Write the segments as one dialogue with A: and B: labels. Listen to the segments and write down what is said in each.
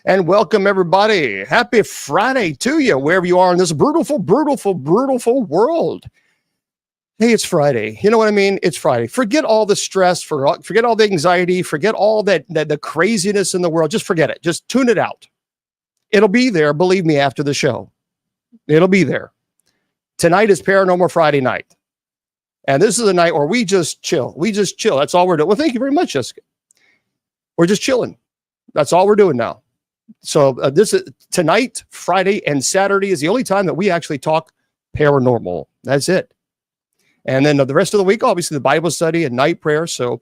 A: And welcome, everybody. Happy Friday to you, wherever you are in this beautiful world. Hey, it's Friday. You know what I mean? It's Friday. Forget all the stress, forget all the anxiety, forget all that the craziness in the world. Just forget it. Just tune it out. It'll be there, believe me, after the show. It'll be there. Tonight is Paranormal Friday night. And this is a night where we just chill. We just chill. That's all we're doing. Well, thank you very much, Jessica. We're just chilling. That's all we're doing now. So this is tonight, Friday, and Saturday is the only time that we actually talk paranormal. That's it. And then the rest of the week, obviously, the Bible study and night prayer. So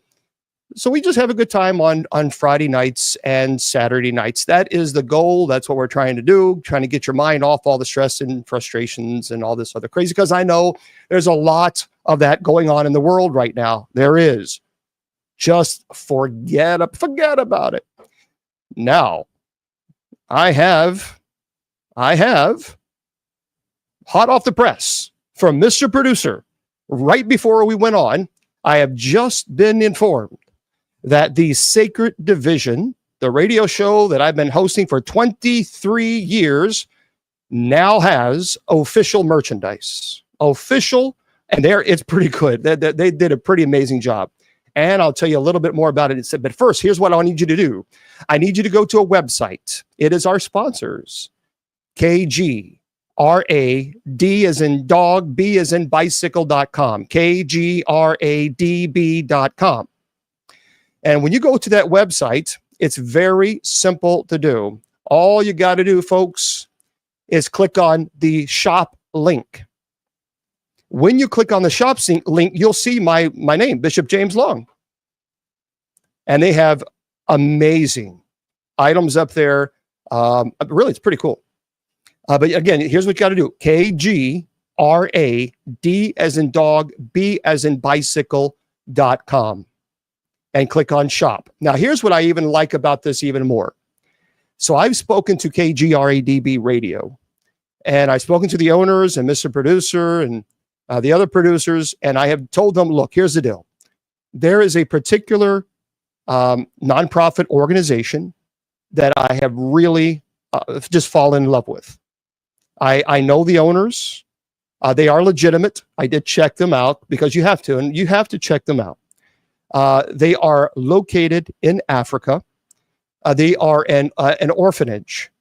A: we just have a good time on Friday nights and Saturday nights. That is the goal. That's what we're trying to do, trying to get your mind off all the stress and frustrations and all this other crazy. Because I know there's a lot of that going on in the world right now. There is. Just forget about it. Now, I have hot off the press from Mr. Producer. Right before we went on, I have just been informed that the Sacred Division, the radio show that I've been hosting for 23 years, now has official merchandise. Official, and it's pretty good. They did a pretty amazing job. And I'll tell you a little bit more about it. But first, here's what I need you to do. I need you to go to a website. It is our sponsors, KGRAD as in dog, B as in bicycle.com, KGRADB.com. And when you go to that website, it's very simple to do. All you got to do, folks, is click on the shop link. When you click on the shop link, you'll see my name, Bishop James Long. And they have amazing items up there. Really, it's pretty cool. But again, here's what you got to do. KGRAD as in dog, B as in bicycle.com. And click on shop. Now, here's what I even like about this even more. So I've spoken to KGRADB Radio. And I've spoken to the owners and Mr. Producer and the other producers, and I have told them, look, here's the deal. There is a particular nonprofit organization that I have really just fallen in love with. I know the owners. They are legitimate. I did check them out because you have to, and you have to check them out. They are located in Africa. They are an orphanage,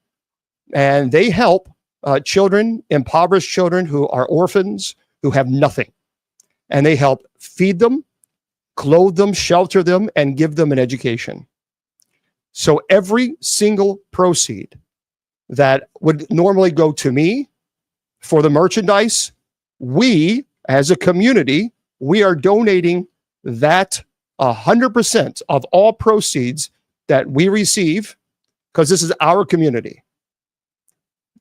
A: and they help children, impoverished children who are orphans, who have nothing. And they help feed them, clothe them, shelter them, and give them an education. So every single proceed that would normally go to me for the merchandise, we, as a community, we are donating that 100% of all proceeds that we receive, because this is our community.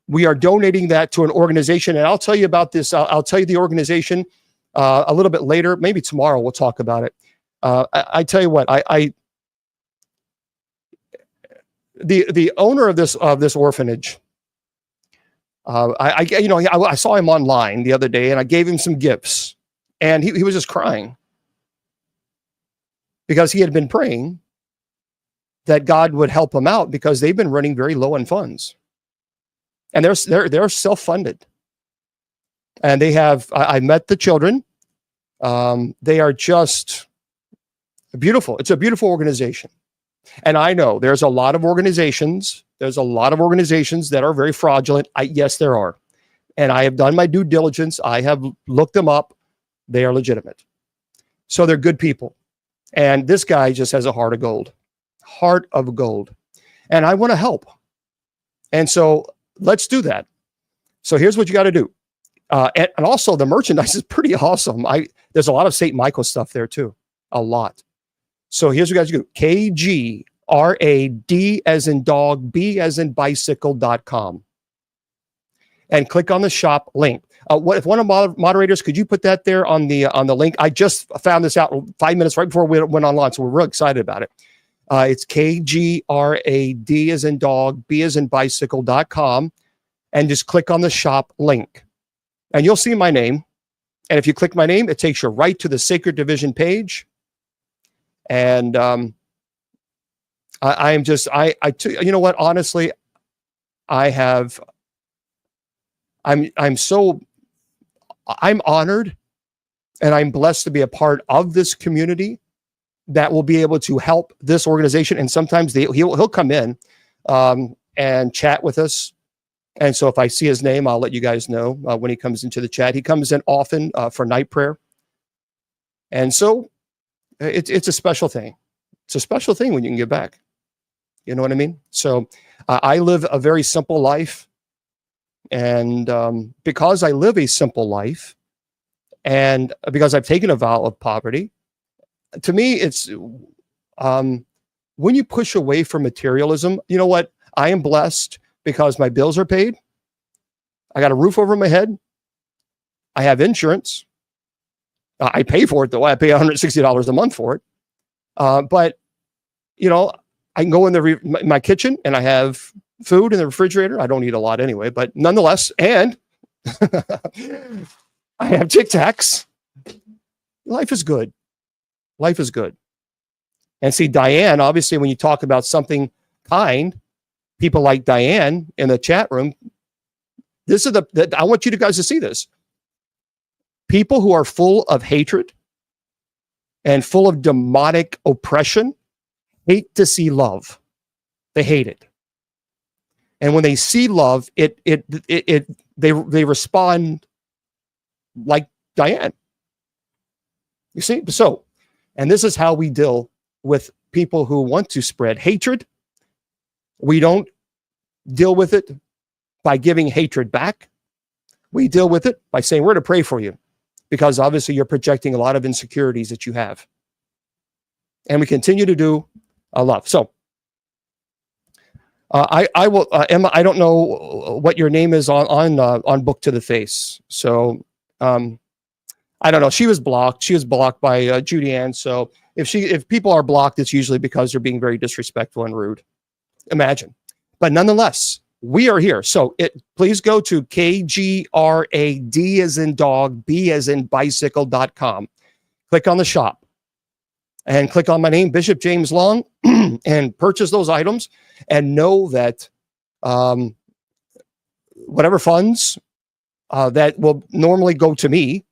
A: We are donating that to an organization, and I'll tell you about this. I'll tell you the organization a little bit later. Maybe tomorrow we'll talk about it. I tell you what, the owner of this orphanage, I saw him online the other day, and I gave him some gifts, and he was just crying because he had been praying that God would help him out because they've been running very low on funds. And they're self-funded, and they have. I met the children. They are just beautiful. It's a beautiful organization, and I know there's a lot of organizations. There's a lot of organizations that are very fraudulent. Yes, there are, and I have done my due diligence. I have looked them up. They are legitimate, so they're good people. And this guy just has a heart of gold, and I want to help, and so. Let's do that. So here's what you got to do. And also the merchandise is pretty awesome. There's a lot of St. Michael stuff there too. A lot. So here's what you got to do. KGRAD as in dog, B as in bicycle.com. And click on the shop link. If one of the moderators, could you put that there on the link? I just found this out 5 minutes right before we went online. So we're real excited about it. It's KGRAD as in dog, B as in bicycle.com, and just click on the shop link. And you'll see my name. And if you click my name, it takes you right to the Sacred Division page. And I'm you know what? Honestly, I'm honored and I'm blessed to be a part of this community that will be able to help this organization. And sometimes he'll come in and chat with us. And so if I see his name, I'll let you guys know when he comes into the chat. He comes in often for night prayer. And so it's a special thing. It's a special thing when you can give back. You know what I mean? So I live a very simple life. And because I live a simple life and because I've taken a vow of poverty, to me, it's when you push away from materialism, you know what? I am blessed because my bills are paid. I got a roof over my head. I have insurance. I pay for it, though. I pay $160 a month for it. But, you know, I can go in my kitchen and I have food in the refrigerator. I don't eat a lot anyway, but nonetheless, and I have Tic Tacs. Life is good. Life is good. And see, Diane, obviously, when you talk about something kind, people like Diane in the chat room, this is I want you guys to see this. People who are full of hatred and full of demonic oppression hate to see love. They hate it. And when they see love, they respond like Diane. You see? So, and this is how we deal with people who want to spread hatred. We don't deal with it by giving hatred back. We deal with it by saying, we're going to pray for you, because obviously you're projecting a lot of insecurities that you have. And we continue to do love. So I will, Emma, I don't know what your name is on Book to the Face. So I don't know. She was blocked. She was blocked by Judy Ann. So if people are blocked, it's usually because they're being very disrespectful and rude. Imagine. But nonetheless, we are here. So please go to KGRAD as in dog, B as in bicycle.com. Click on the shop and click on my name, Bishop James Long, and purchase those items, and know that whatever funds that will normally go to me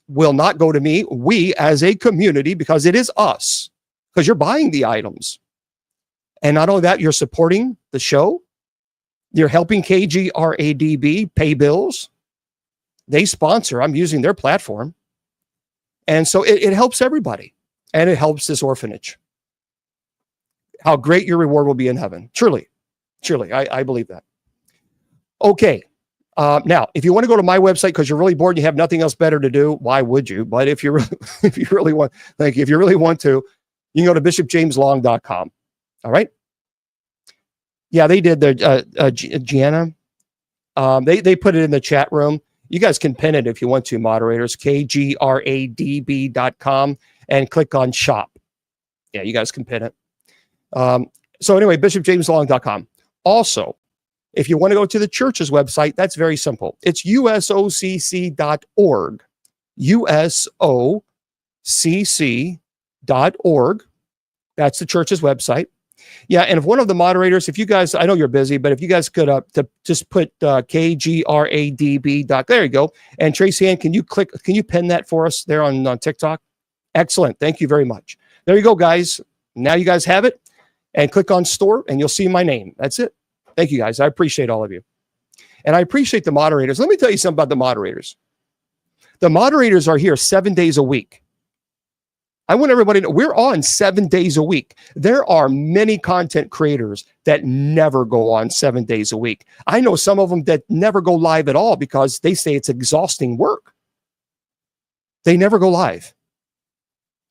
A: will not go to me. We as a community, because it is us, because you're buying the items. And not only that, you're supporting the show. You're helping KGRADB pay bills. They sponsor. I'm using their platform. And so it helps everybody. And it helps this orphanage. How great your reward will be in heaven. Truly. Truly. I believe that. Okay. Now, if you want to go to my website because you're really bored and you have nothing else better to do, why would you? But if you really want, thank you. If you really want to, you can go to bishopjameslong.com. All right. Yeah, they did their Gianna. They put it in the chat room. You guys can pin it if you want to, moderators. KGRADB.com and click on shop. Yeah, you guys can pin it. So anyway, bishopjameslong.com. Also, if you want to go to the church's website, that's very simple. It's usocc.org. usocc.org. That's the church's website. Yeah, and if one of the moderators, if you guys, I know you're busy, but if you guys could just put KGRADB. There you go. And Tracy Ann, can you pin that for us there on TikTok? Excellent. Thank you very much. There you go, guys. Now you guys have it. And click on store and you'll see my name. That's it. Thank you, guys. I appreciate all of you. And I appreciate the moderators. Let me tell you something about the moderators. The moderators are here 7 days a week. I want everybody to know we're on 7 days a week. There are many content creators that never go on 7 days a week. I know some of them that never go live at all because they say it's exhausting work. They never go live.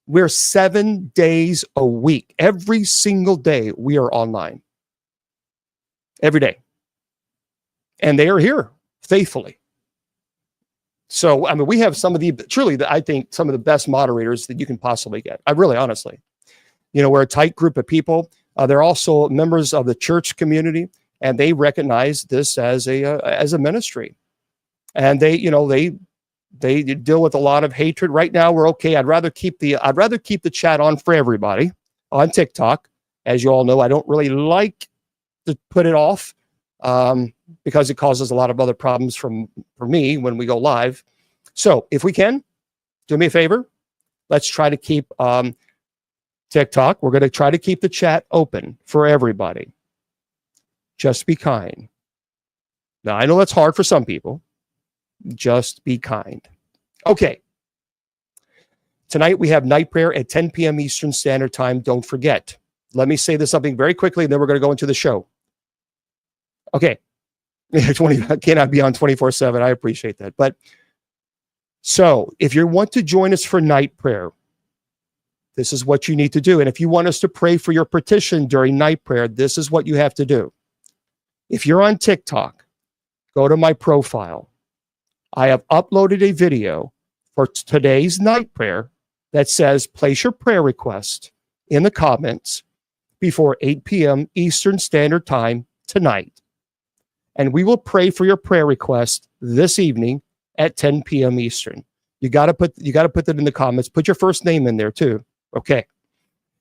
A: We're 7 days a week. Every single day we are online. Every day. And they are here faithfully. So, I mean, we have some of I think some of the best moderators that you can possibly get. Honestly, we're a tight group of people. They're also members of the church community, and they recognize this as a ministry. And they deal with a lot of hatred. Right now, we're okay. I'd rather keep the chat on for everybody on TikTok As you all know, I don't really like to put it off because it causes a lot of other problems for me when we go live. So if we can, do me a favor. Let's try to keep TikTok. We're going to try to keep the chat open for everybody. Just be kind. Now, I know that's hard for some people. Just be kind. Okay. Tonight we have night prayer at 10 p.m. Eastern Standard Time. Don't forget. Let me say this something very quickly, and then we're going to go into the show. Okay. I cannot be on 24/7. I appreciate that. But so if you want to join us for night prayer, this is what you need to do. And if you want us to pray for your petition during night prayer, this is what you have to do. If you're on TikTok, go to my profile. I have uploaded a video for today's night prayer that says place your prayer request in the comments before 8 p.m. Eastern Standard Time tonight. And we will pray for your prayer request this evening at 10 p.m. Eastern. You got to put that in the comments. Put your first name in there too. Okay.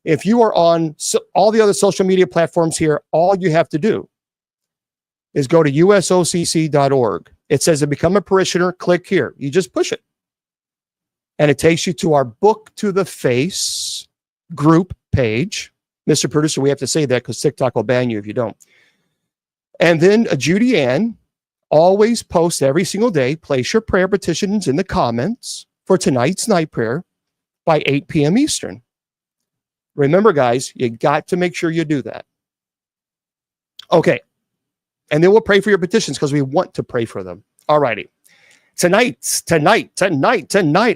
A: If you are on all the other social media platforms here, all you have to do is go to usocc.org. It says to become a parishioner, click here. You just push it. And it takes you to our Book to the Face group page. Mr. Producer, we have to say that because TikTok will ban you if you don't. And then Judy Ann always posts every single day, place your prayer petitions in the comments for tonight's night prayer by 8 p.m. Eastern. Remember, guys, you got to make sure you do that. Okay. And then we'll pray for your petitions because we want to pray for them. All righty. Tonight.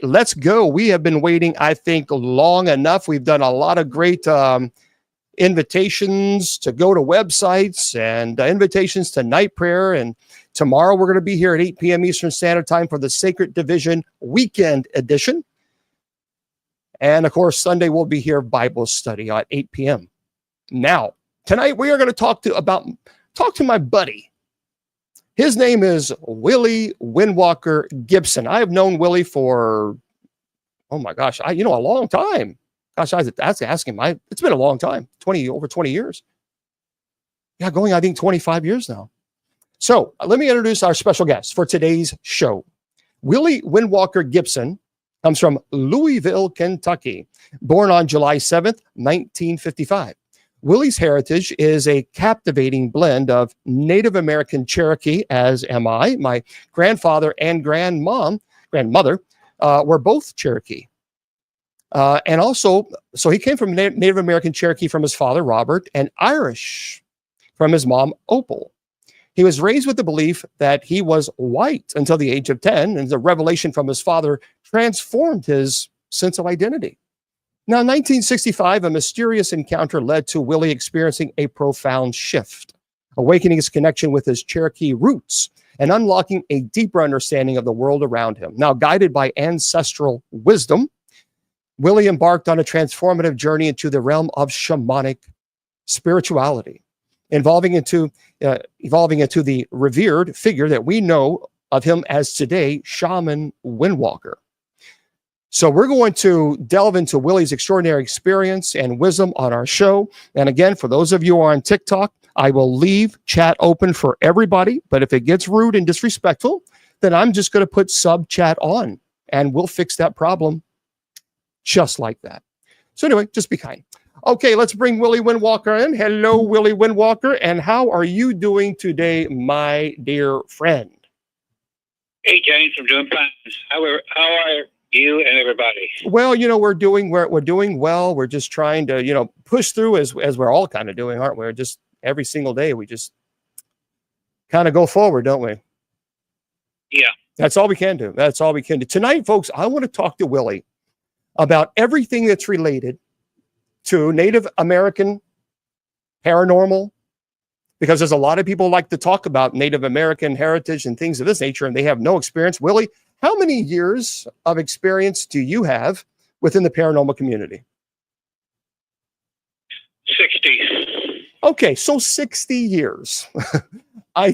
A: Let's go. We have been waiting, I think, long enough. We've done a lot of great invitations to go to websites and invitations to night prayer. And tomorrow we're going to be here at 8 p.m. Eastern Standard Time for the Sacred Division Weekend Edition. And of course, Sunday we'll be here Bible study at 8 p.m. Now, tonight we are going to talk to my buddy. His name is Willie Windwalker Gibson. I have known Willie for, oh my gosh, a long time. Gosh, I was asking him. It's been a long time, over 20 years. Yeah, going, I think, 25 years now. So let me introduce our special guest for today's show. Willie Windwalker Gibson comes from Louisville, Kentucky, born on July 7th, 1955. Willie's heritage is a captivating blend of Native American Cherokee, as am I. My grandfather and grandmother were both Cherokee. And also, so he came from Native American Cherokee from his father, Robert, and Irish from his mom, Opal. He was raised with the belief that he was white until the age of 10, and the revelation from his father transformed his sense of identity. Now, in 1965, a mysterious encounter led to Willie experiencing a profound shift, awakening his connection with his Cherokee roots and unlocking a deeper understanding of the world around him. Now, guided by ancestral wisdom, Willie embarked on a transformative journey into the realm of shamanic spirituality, evolving into the revered figure that we know of him as today, Shaman Windwalker. So we're going to delve into Willie's extraordinary experience and wisdom on our show. And again, for those of you who are on TikTok, I will leave chat open for everybody. But if it gets rude and disrespectful, then I'm just going to put sub chat on and we'll fix that problem just like that. So anyway, just be kind. Okay, let's bring Willie Windwalker in. Hello, Willie Windwalker. And how are you doing today, my dear friend?
B: Hey, James, I'm doing fine. How are you and everybody?
A: Well, we're doing well. We're just trying to, push through as we're all kind of doing, aren't we? We're just every single day, we just kind of go forward, don't we?
B: Yeah.
A: That's all we can do. That's all we can do. Tonight, folks, I want to talk to Willie about everything that's related to Native American paranormal, because there's a lot of people like to talk about Native American heritage and things of this nature, and they have no experience. Willie, how many years of experience do you have within the paranormal community?
B: 60.
A: Okay, so 60 years. I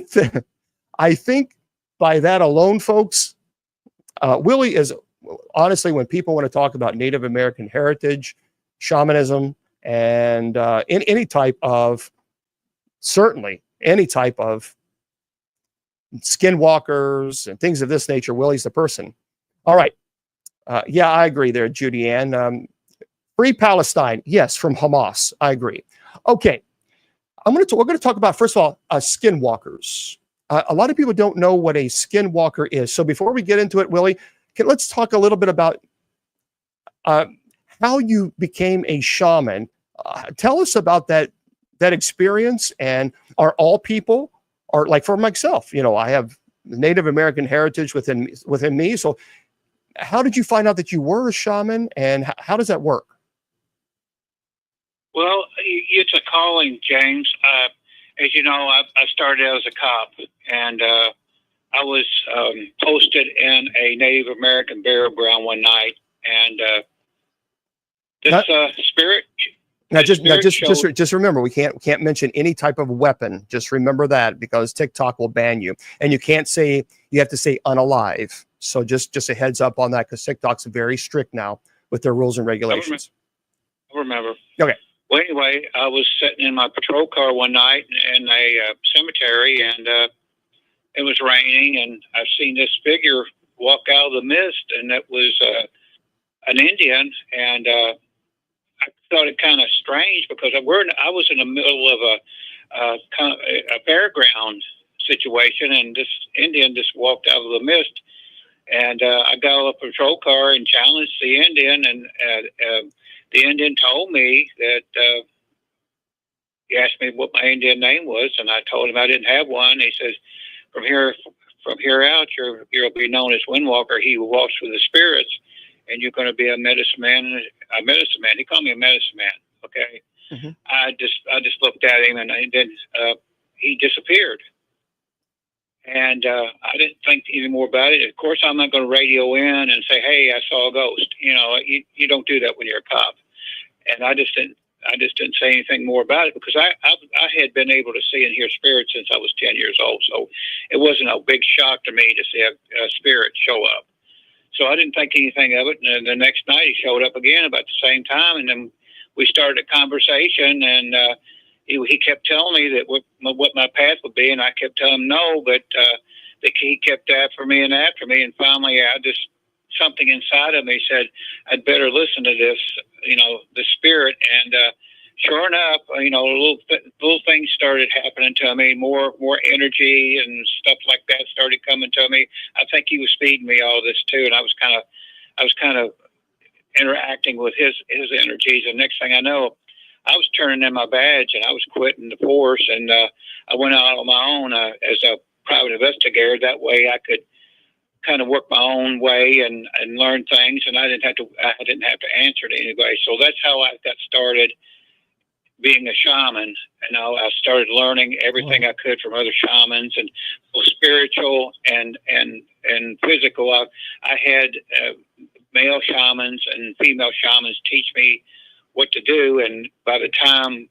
A: think by that alone, folks, Willie is, honestly, when people want to talk about Native American heritage, shamanism, and in any type of, certainly any type of skinwalkers and things of this nature. Willie's the person. All right. Yeah, I agree there, Judy Ann. Free Palestine. Yes, from Hamas. I agree. Okay. We're going to talk about, first of all, skinwalkers. A lot of people don't know what a skinwalker is. So before we get into it, Willie, let's talk a little bit about how you became a shaman. Tell us about that experience. And are all people, or like for myself, I have Native American heritage within me. So how did you find out that you were a shaman, and how does that work?
B: Well, it's a calling, James. As you know, I started out as a cop, and I was posted in a Native American burial ground one night, and spirit.
A: Now, just remember, we can't mention any type of weapon. Just remember that, because TikTok will ban you, and you can't say, you have to say unalive. So just a heads up on that, because TikTok's very strict now with their rules and regulations.
B: I remember.
A: Okay.
B: Well, anyway, I was sitting in my patrol car one night in a cemetery, and it was raining, and I've seen this figure walk out of the mist, and it was an Indian, and I thought it kind of strange, because I was in the middle of a fairground situation, and this Indian just walked out of the mist, and I got out of the patrol car and challenged the Indian, and the Indian told me that he asked me what my Indian name was, and I told him I didn't have one. He says, from here out, you'll be known as Windwalker, he who walks with the spirits, and you're going to be a medicine man. He called me a medicine man. Okay. Mm-hmm. I just looked at him, and then he disappeared. And I didn't think any more about it. Of course, I'm not going to radio in and say, "Hey, I saw a ghost." You don't do that when you're a cop. And I just didn't say anything more about it, because I had been able to see and hear spirits since I was 10 years old. So it wasn't a big shock to me to see a spirit show up. So I didn't think anything of it. And then the next night he showed up again about the same time, and then we started a conversation, and he kept telling me that what my path would be, and I kept telling him no, but he kept after me, and finally something inside of me said, I'd better listen to this, the spirit. And sure enough, little things started happening to me, more energy and stuff like that started coming to me. I think he was feeding me all this too, and I was kind of interacting with his energies. And next thing I know, I was turning in my badge, and I was quitting the force, and I went out on my own as a private investigator. That way I could kind of work my own way and learn things, and I didn't have to answer to anybody. So that's how I got started being a shaman. I started learning everything I could from other shamans, and both spiritual and physical. I had male shamans and female shamans teach me what to do, and by the time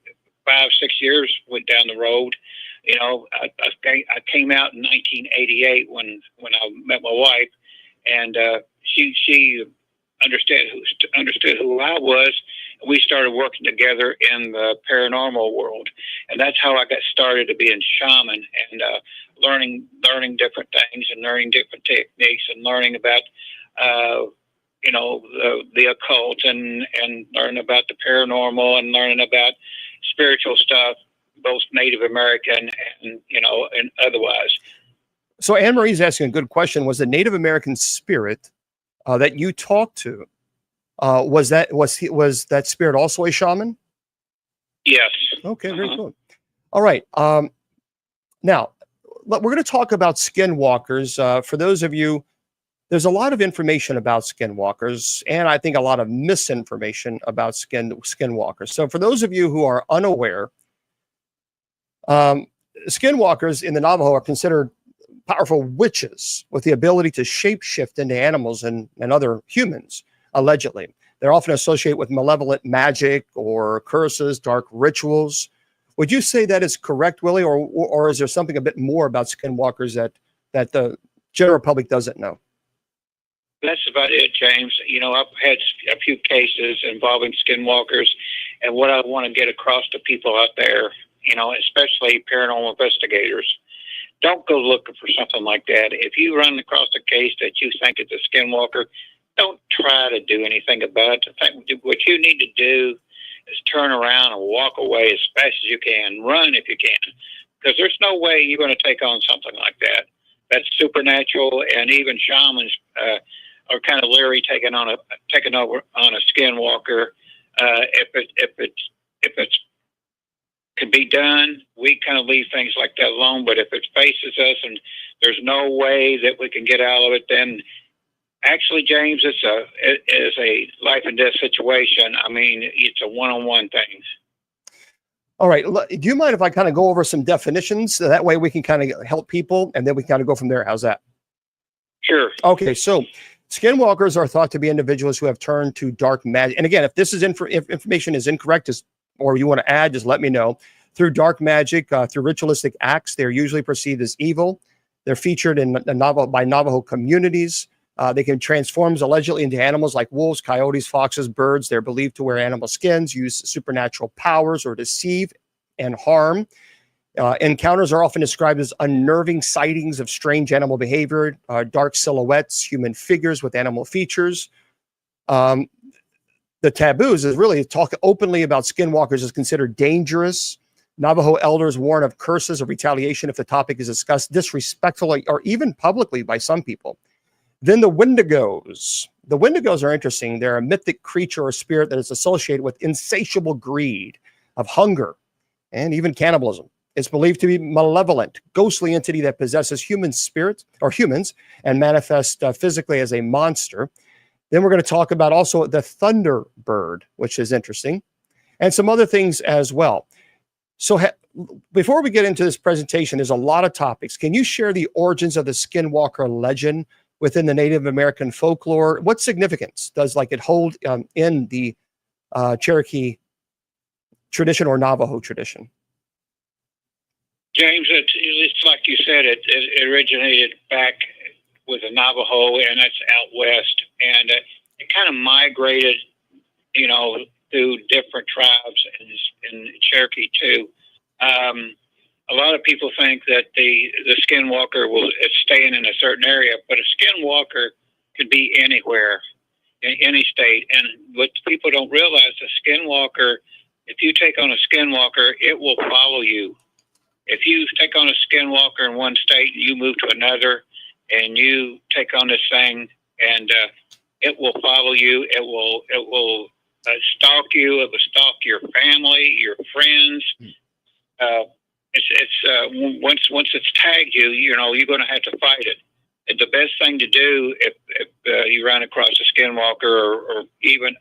B: 5-6 years went down the road, I came out in 1988 when I met my wife, and she understood who I was, and we started working together in the paranormal world, and that's how I got started to being shaman, and learning different things, and learning different techniques, and learning about the occult, and learning about the paranormal, and learning about spiritual stuff, both Native American and otherwise.
A: So Anne Marie's asking a good question. Was the Native American spirit that you talked to, was that spirit also a shaman?
B: Yes.
A: Okay, very cool. All right. Now we're going to talk about skinwalkers. For those of you, there's a lot of information about skinwalkers, and I think a lot of misinformation about skinwalkers. So for those of you who are unaware, skinwalkers in the Navajo are considered powerful witches with the ability to shapeshift into animals and other humans, allegedly. They're often associated with malevolent magic or curses, dark rituals. Would you say that is correct, Willie, or is there something a bit more about skinwalkers that the general public doesn't know?
B: That's about it, James. I've had a few cases involving skinwalkers, and what I want to get across to people out there, especially paranormal investigators. Don't go looking for something like that. If you run across a case that you think is a skinwalker, don't try to do anything about it. What you need to do is turn around and walk away as fast as you can. Run if you can, because there's no way you're going to take on something like that. That's supernatural, and even shamans are kind of leery taking over on a skinwalker. If it's can be done, we kind of leave things like that alone. But if it faces us and there's no way that we can get out of it, then actually, James, it is a life and death situation. I mean, it's a one-on-one thing.
A: All right. Do you mind if I kind of go over some definitions? So that way we can kind of help people, and then we kind of go from there. How's that?
B: Sure.
A: Okay. So skinwalkers are thought to be individuals who have turned to dark magic. And again, if this is if information is incorrect, or you want to add, just let me know. Through dark magic, through ritualistic acts, they're usually perceived as evil. They're featured in by Navajo communities. They can transform allegedly into animals like wolves, coyotes, foxes, birds. They're believed to wear animal skins, use supernatural powers, or deceive and harm. Encounters are often described as unnerving sightings of strange animal behavior, dark silhouettes, human figures with animal features. The taboos is really talk openly about skinwalkers is considered dangerous. Navajo elders warn of curses or retaliation if the topic is discussed disrespectfully or even publicly by some people. Then the wendigos. The wendigos are interesting. They're a mythic creature or spirit that is associated with insatiable greed, of hunger, and even cannibalism. It's believed to be malevolent, ghostly entity that possesses human spirits or humans and manifests physically as a monster. Then we're going to talk about also the thunderbird, which is interesting, and some other things as well. So before we get into this presentation, there's a lot of topics. Can you share the origins of the skinwalker legend within the Native American folklore? What significance does it hold in the Cherokee tradition or Navajo tradition?
B: James, it's like you said, it originated back with the Navajo, and that's out west, and it kind of migrated, through different tribes in Cherokee too. A lot of people think that the skinwalker is staying in a certain area, but a skinwalker could be anywhere, in any state. And what people don't realize, a skinwalker, if you take on a skinwalker, it will follow you. If you take on a skinwalker in one state and you move to another, and you take on this thing, and it will follow you. It will stalk you. It will stalk your family, your friends. Once it's tagged you, you're going to have to fight it. And the best thing to do if you run across a skinwalker or even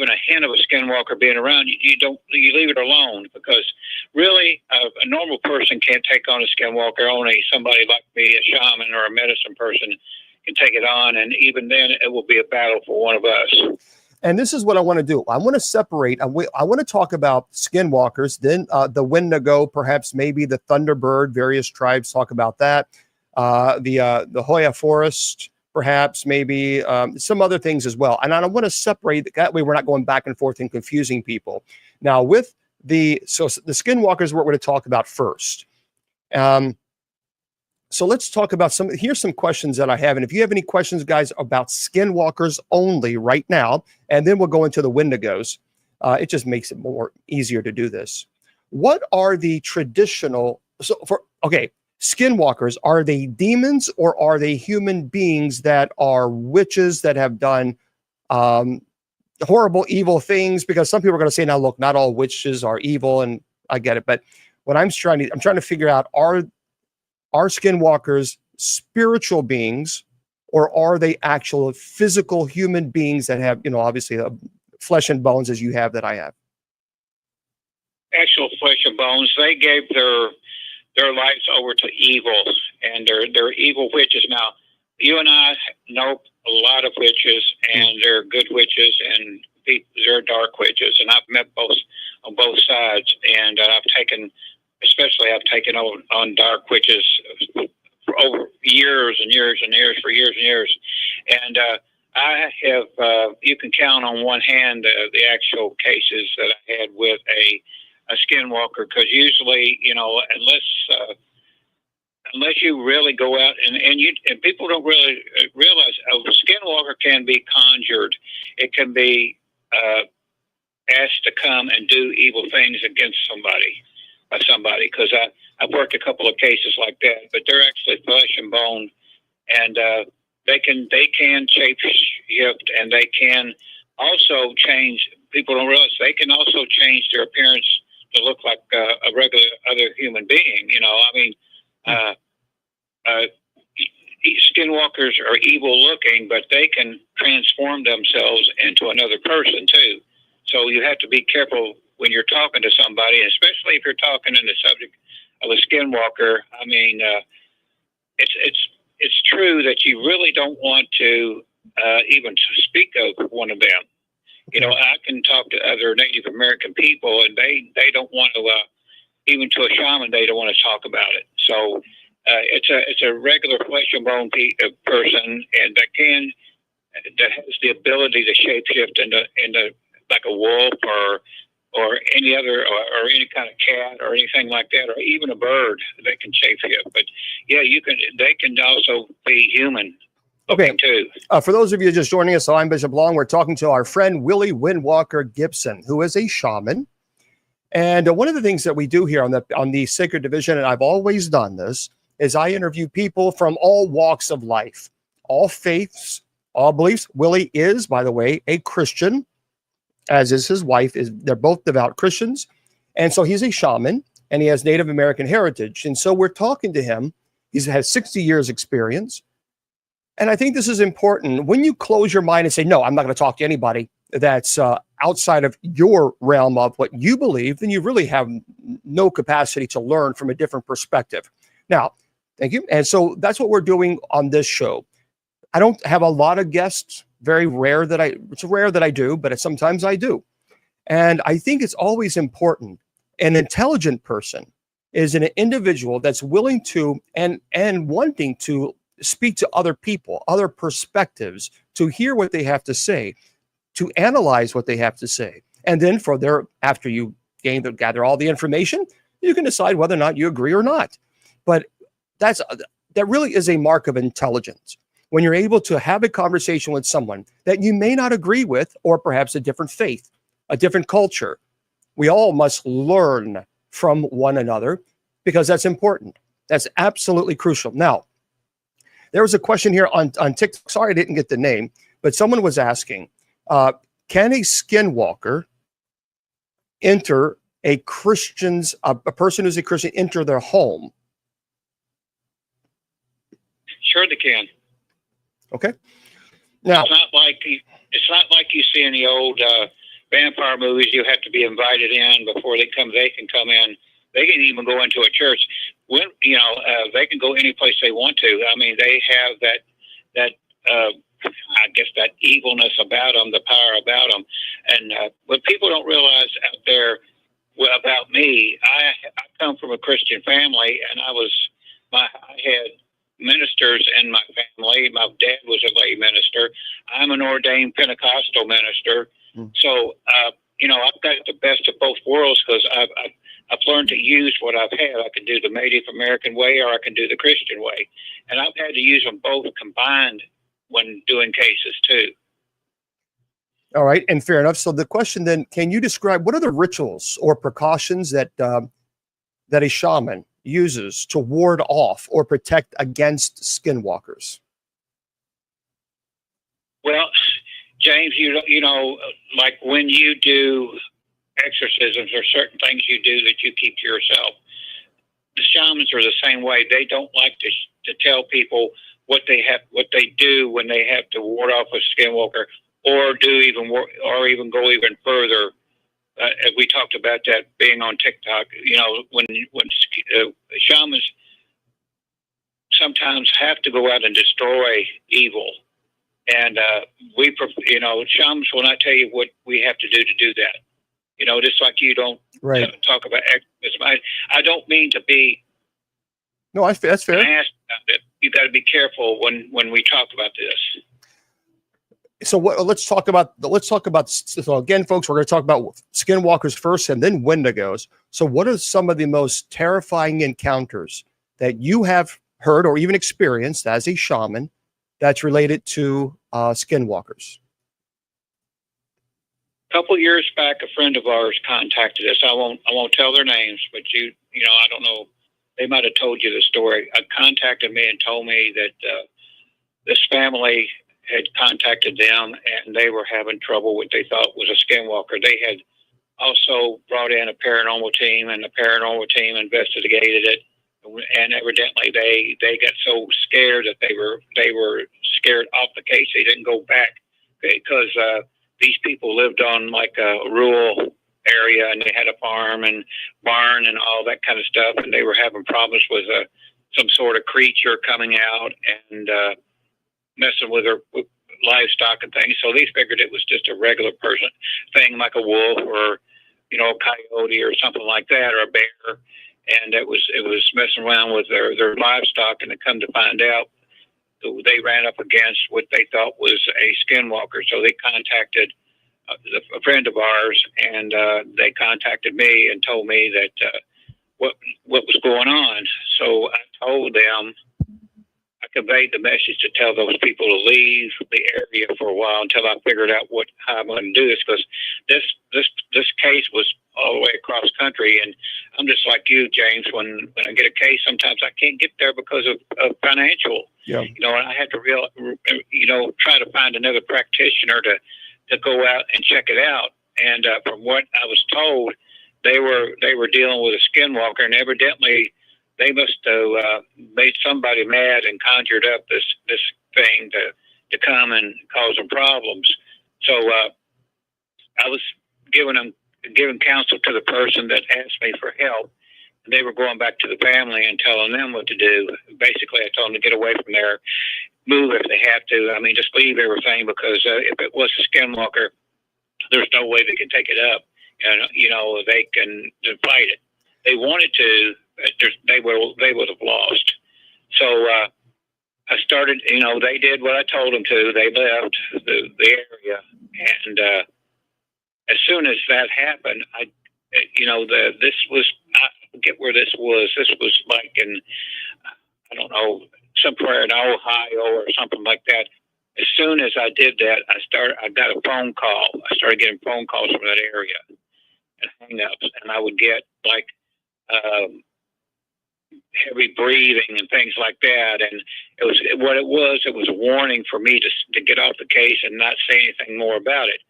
B: a hint of a skinwalker being around, you leave it alone, because really a normal person can't take on a skinwalker. Only somebody like me, a shaman or a medicine person, can take it on, and even then it will be a battle for one of us.
A: And this is what I want to do. I want to separate. I want to talk about skinwalkers, then the Wendigo, perhaps maybe the Thunderbird. Various tribes talk about that. The Hoya Forest, perhaps maybe some other things as well. And I want to separate that way we're not going back and forth and confusing people. Now, with the skinwalkers, what we're going to talk about first. So let's talk about here's some questions that I have. And if you have any questions, guys, about skinwalkers only right now, and then we'll go into the Wendigos. It just makes it easier to do this. What are the traditional, skinwalkers, are they demons or are they human beings that are witches that have done horrible, evil things? Because some people are going to say, now, look, not all witches are evil, and I get it. But what I'm trying to figure out, are skinwalkers spiritual beings, or are they actual physical human beings that have, obviously flesh and bones as you have, that I have?
B: Actual flesh and bones. They gave their lives over to evil, and they're evil witches. Now, you and I know a lot of witches, and they're good witches, and they're dark witches, and I've met both on both sides, and I've taken on dark witches for over years and years and years, for years and years. And I have, you can count on one hand the actual cases that I had with a skinwalker, because usually, unless you really go out and people don't really realize a skinwalker can be conjured. It can be asked to come and do evil things against somebody, because I've worked a couple of cases like that, but they're actually flesh and bone, and they can shape shift, and they can also change. People don't realize they can also change their appearance to look like a regular other human being. Skinwalkers are evil looking, but they can transform themselves into another person too. So you have to be careful when you're talking to somebody, especially if you're talking in the subject of a skinwalker. It's true that you really don't want to even speak of one of them. I can talk to other Native American people, and they don't want to, even to a shaman, they don't want to talk about it. So it's a regular flesh and bone person, and that has the ability to shapeshift into like a wolf or any other or any kind of cat or anything like that, or even a bird. They can shapeshift. But yeah, they can also be human.
A: Okay.
B: Too.
A: For those of you just joining us, I'm Bishop Long. We're talking to our friend Willie Windwalker Gibson, who is a shaman. And one of the things that we do here on the Sacred Division, and I've always done this, is I interview people from all walks of life, all faiths, all beliefs. Willie is, by the way, a Christian, as is his wife. They're both devout Christians. And so he's a shaman, and he has Native American heritage. And so we're talking to him. He has 60 years experience. And I think this is important. When you close your mind and say, no, I'm not going to talk to anybody that's outside of your realm of what you believe, then you really have no capacity to learn from a different perspective. Now, thank you. And so that's what we're doing on this show. I don't have a lot of guests. It's rare that I do, but sometimes I do. And I think it's always important. An intelligent person is an individual that's willing to and wanting to speak to other people, other perspectives, to hear what they have to say, to analyze what they have to say. And then after you gather all the information, you can decide whether or not you agree or not. But that really is a mark of intelligence. When you're able to have a conversation with someone that you may not agree with, or perhaps a different faith, a different culture. We all must learn from one another, because that's important. That's absolutely crucial. Now, there was a question here on TikTok. Sorry, I didn't get the name, but someone was asking, can a skinwalker enter a person who's a Christian, enter their home?
B: Sure they can.
A: Okay. Now,
B: it's not like you see in the old vampire movies. You have to be invited in before they come. They can come in. They can even go into a church. They can go any place they want to. I mean, they have that I guess that evilness about them, the power about them. And what people don't realize out there about me, I come from a Christian family, and I had ministers in my family. My dad was a lay minister. I'm an ordained Pentecostal minister. So, I've got the best of both worlds, because I've learned to use what I've had. I can do the Native American way, or I can do the Christian way. And I've had to use them both combined when doing cases too.
A: All right. And fair enough. So the question then, can you describe what are the rituals or precautions that a shaman uses to ward off or protect against skinwalkers?
B: Well, James, like when you do exorcisms, or certain things you do that you keep to yourself, the shamans are the same way. They don't like to tell people what they do when they have to ward off a skinwalker, or even go even further. As we talked about that being on TikTok, when shamans sometimes have to go out and destroy evil, and shamans will not tell you what we have to do that. Just like you don't talk about exorcism. I don't mean to be.
A: No, that's fair.
B: You got to be careful when we talk about this.
A: So let's talk about. So again, folks, we're going to talk about skinwalkers first, and then wendigos. So, what are some of the most terrifying encounters that you have heard or even experienced as a shaman that's related to skinwalkers?
B: A couple years back, a friend of ours contacted us. I won't tell their names, but I don't know. They might have told you the story. Contacted me and told me that this family had contacted them, and they were having trouble with what they thought was a skinwalker. They had also brought in a paranormal team, and the paranormal team investigated it. And evidently, they got so scared that they were scared off the case. They didn't go back because these people lived on like a rural area, and they had a farm and barn and all that kind of stuff. And they were having problems with some sort of creature coming out and messing with their livestock and things. So they figured it was just a regular person thing, like a wolf or a coyote or something like that, or a bear. And it was messing around with their livestock, and to come to find out, they ran up against what they thought was a skinwalker. So they contacted a friend of ours, and they contacted me and told me that what was going on. So I told them, I conveyed the message to tell those people to leave the area for a while until I figured out how I'm going to do this, because this case was all the way across country, and I'm just like you, James. When I get a case, sometimes I can't get there because of financial.
A: Yeah.
B: And I have to try to find another practitioner to go out and check it out. And from what I was told, they were dealing with a skinwalker, and evidently they must have made somebody mad and conjured up this thing to come and cause them problems. So I was giving counsel to the person that asked me for help, and they were going back to the family and telling them what to do. Basically, I told them to get away from there, move if they have to. I mean, just leave everything, because if it was a skinwalker, there's no way they can take it up, and they can fight it. They wanted to, they would have lost. So I started. They did what I told them to. They left the area, and as soon as that happened, this was, I forget where this was. This was like in, I don't know, somewhere in Ohio or something like that. As soon as I did that, I got a phone call. I started getting phone calls from that area and hang-ups, and I would get like heavy breathing and things like that. And it was a warning for me to get off the case and not say anything more about it.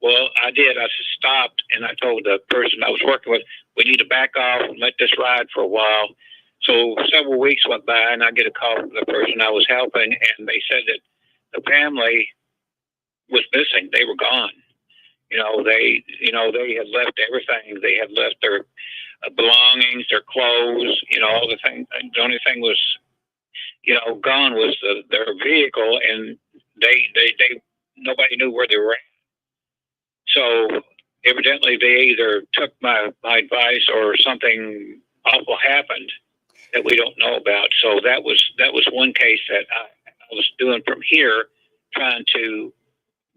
B: Well, I did. I just stopped, and I told the person I was working with, we need to back off and let this ride for a while. So several weeks went by, and I get a call from the person I was helping, and they said that the family was missing. They were gone. They had left everything. They had left their belongings, their clothes, all the things. The only thing was, gone was their vehicle, and they nobody knew where they were at. So evidently they either took my advice or something awful happened that we don't know about. So that was one case that I was doing from here, trying to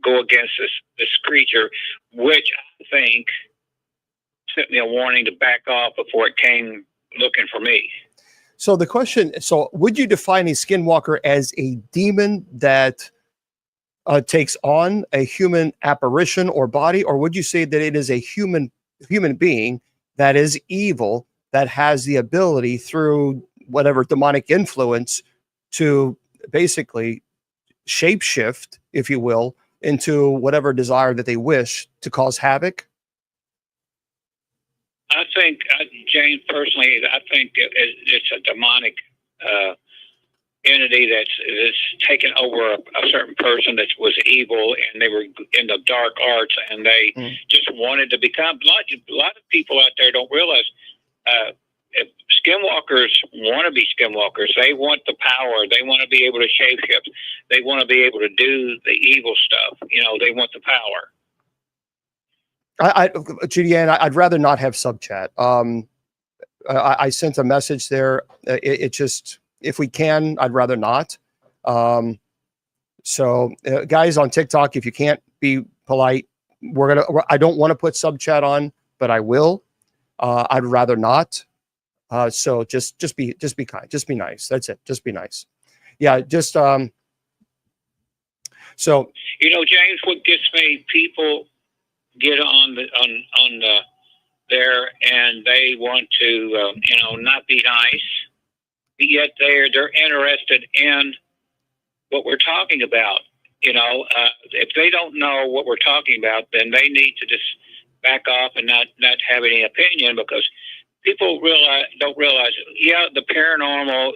B: go against this creature, which I think sent me a warning to back off before it came looking for me.
A: So the question, would you define a skinwalker as a demon that takes on a human apparition or body, or would you say that it is a human being that is evil, that has the ability through whatever demonic influence to basically shapeshift, if you will, into whatever desire that they wish to cause havoc?
B: I think, James, personally, I think it's a demonic entity that's taken over a certain person that was evil, and they were in the dark arts, and they just wanted to become. A lot of people out there don't realize if skinwalkers want to be skinwalkers. They want the power. They want to be able to shapeshift. They want to be able to do the evil stuff. They want the power.
A: Judy-Ann, I'd rather not have sub chat. I sent a message there. It just, if we can, I'd rather not. So, guys on TikTok, if you can't be polite, I don't want to put sub chat on, but I will. I'd rather not. So just be kind, just be nice. That's it. Just be nice. Yeah. Just, so,
B: James, what gets me, people get on the there and they want to, not be nice, yet they're interested in what we're talking about. If they don't know what we're talking about, then they need to just back off and not have any opinion, because people don't realize. Yeah, the paranormal,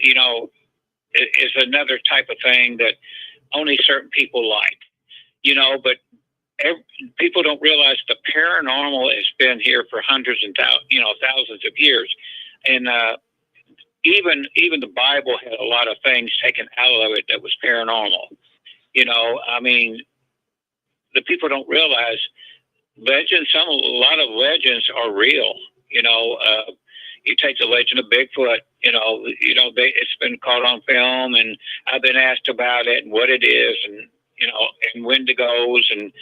B: is another type of thing that only certain people like. But people don't realize the paranormal has been here for hundreds and thousands of years, and even the Bible had a lot of things taken out of it that was paranormal. The people don't realize legends. A lot of legends are real. You take the legend of Bigfoot. It's been caught on film, and I've been asked about it and what it is, and wendigos and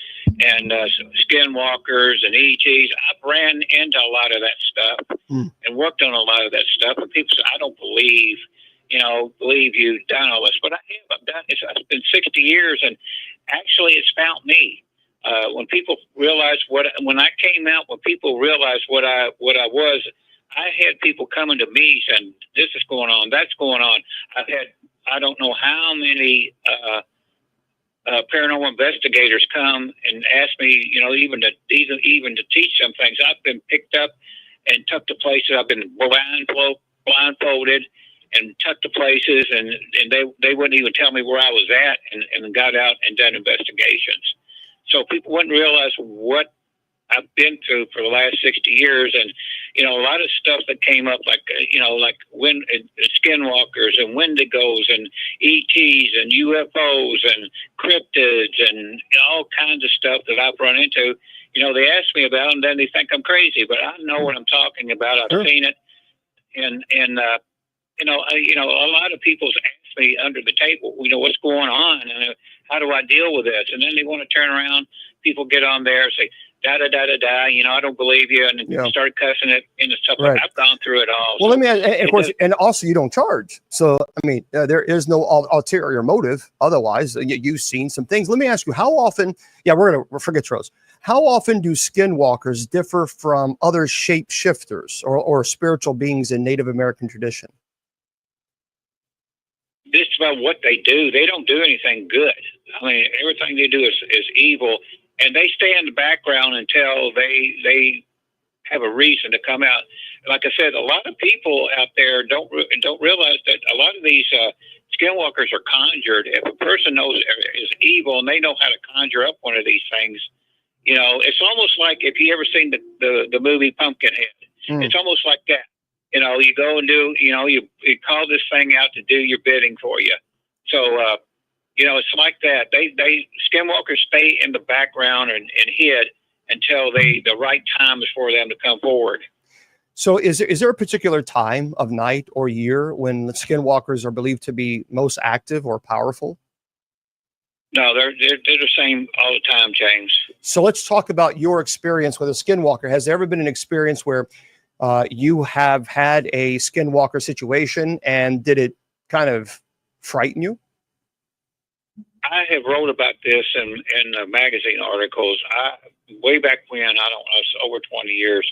B: skinwalkers and ETs. I've ran into a lot of that stuff and worked on a lot of that stuff. And people say, I don't believe you've done all this, but I have. I've done it. It's been 60 years, and actually, it's found me. When people realized when I came out, when people realized what I was, I had people coming to me saying, "This is going on, that's going on." I've had, I don't know how many paranormal investigators come and ask me, even to teach some things. I've been picked up and tucked to places. I've been blindfolded and tucked to places, and they wouldn't even tell me where I was at, and got out and done investigations. So people wouldn't realize what I've been through for the last 60 years. And, a lot of stuff that came up, like skinwalkers and wendigos and ETs and UFOs and cryptids and all kinds of stuff that I've run into. They ask me about them, then they think I'm crazy, but I know what I'm talking about. I've seen it. And a lot of people ask me under the table, what's going on, and how do I deal with this? And then they want to turn around. People get on there and say, da da da da da. I don't believe you, and start cussing it into stuff.
A: Right.
B: I've gone through it all.
A: Well,
B: so,
A: let me, and of course, and also you don't charge. So there is no ulterior motive. Otherwise, you've seen some things. Let me ask you, how often? Yeah, we're forget Rose. How often do skinwalkers differ from other shapeshifters or spiritual beings in Native American tradition?
B: This is about what they do. They don't do anything good. Everything they do is evil, and they stay in the background until they have a reason to come out. Like I said, a lot of people out there don't realize that a lot of these skinwalkers are conjured. If a person is evil and they know how to conjure up one of these things, it's almost like if you ever seen the movie Pumpkinhead. It's almost like that. You go and do, you call this thing out to do your bidding for you. So, it's like that. Skinwalkers stay in the background and hid until the right time is for them to come forward.
A: So is there a particular time of night or year when the skinwalkers are believed to be most active or powerful?
B: No, they're the same all the time, James.
A: So let's talk about your experience with a skinwalker. Has there ever been an experience where you have had a skinwalker situation, and did it kind of frighten you?
B: I have wrote about this in magazine articles. Way back when, I don't know, it's over 20 years,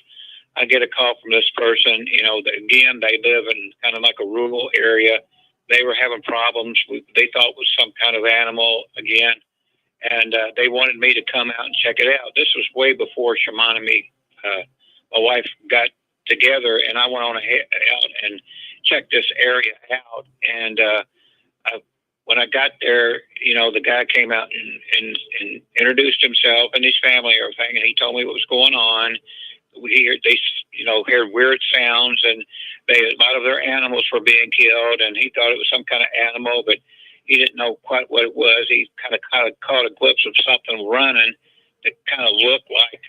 B: I get a call from this person. Again, they live in kind of like a rural area. They were having problems. They thought it was some kind of animal again, and they wanted me to come out and check it out. This was way before Shaman and me, my wife, got together, and I went on out and checked this area out. And when I got there, the guy came out and introduced himself and his family and everything, and he told me what was going on. They heard weird sounds, and a lot of their animals were being killed, and he thought it was some kind of animal, but he didn't know quite what it was. He kind of caught a glimpse of something running that kind of looked like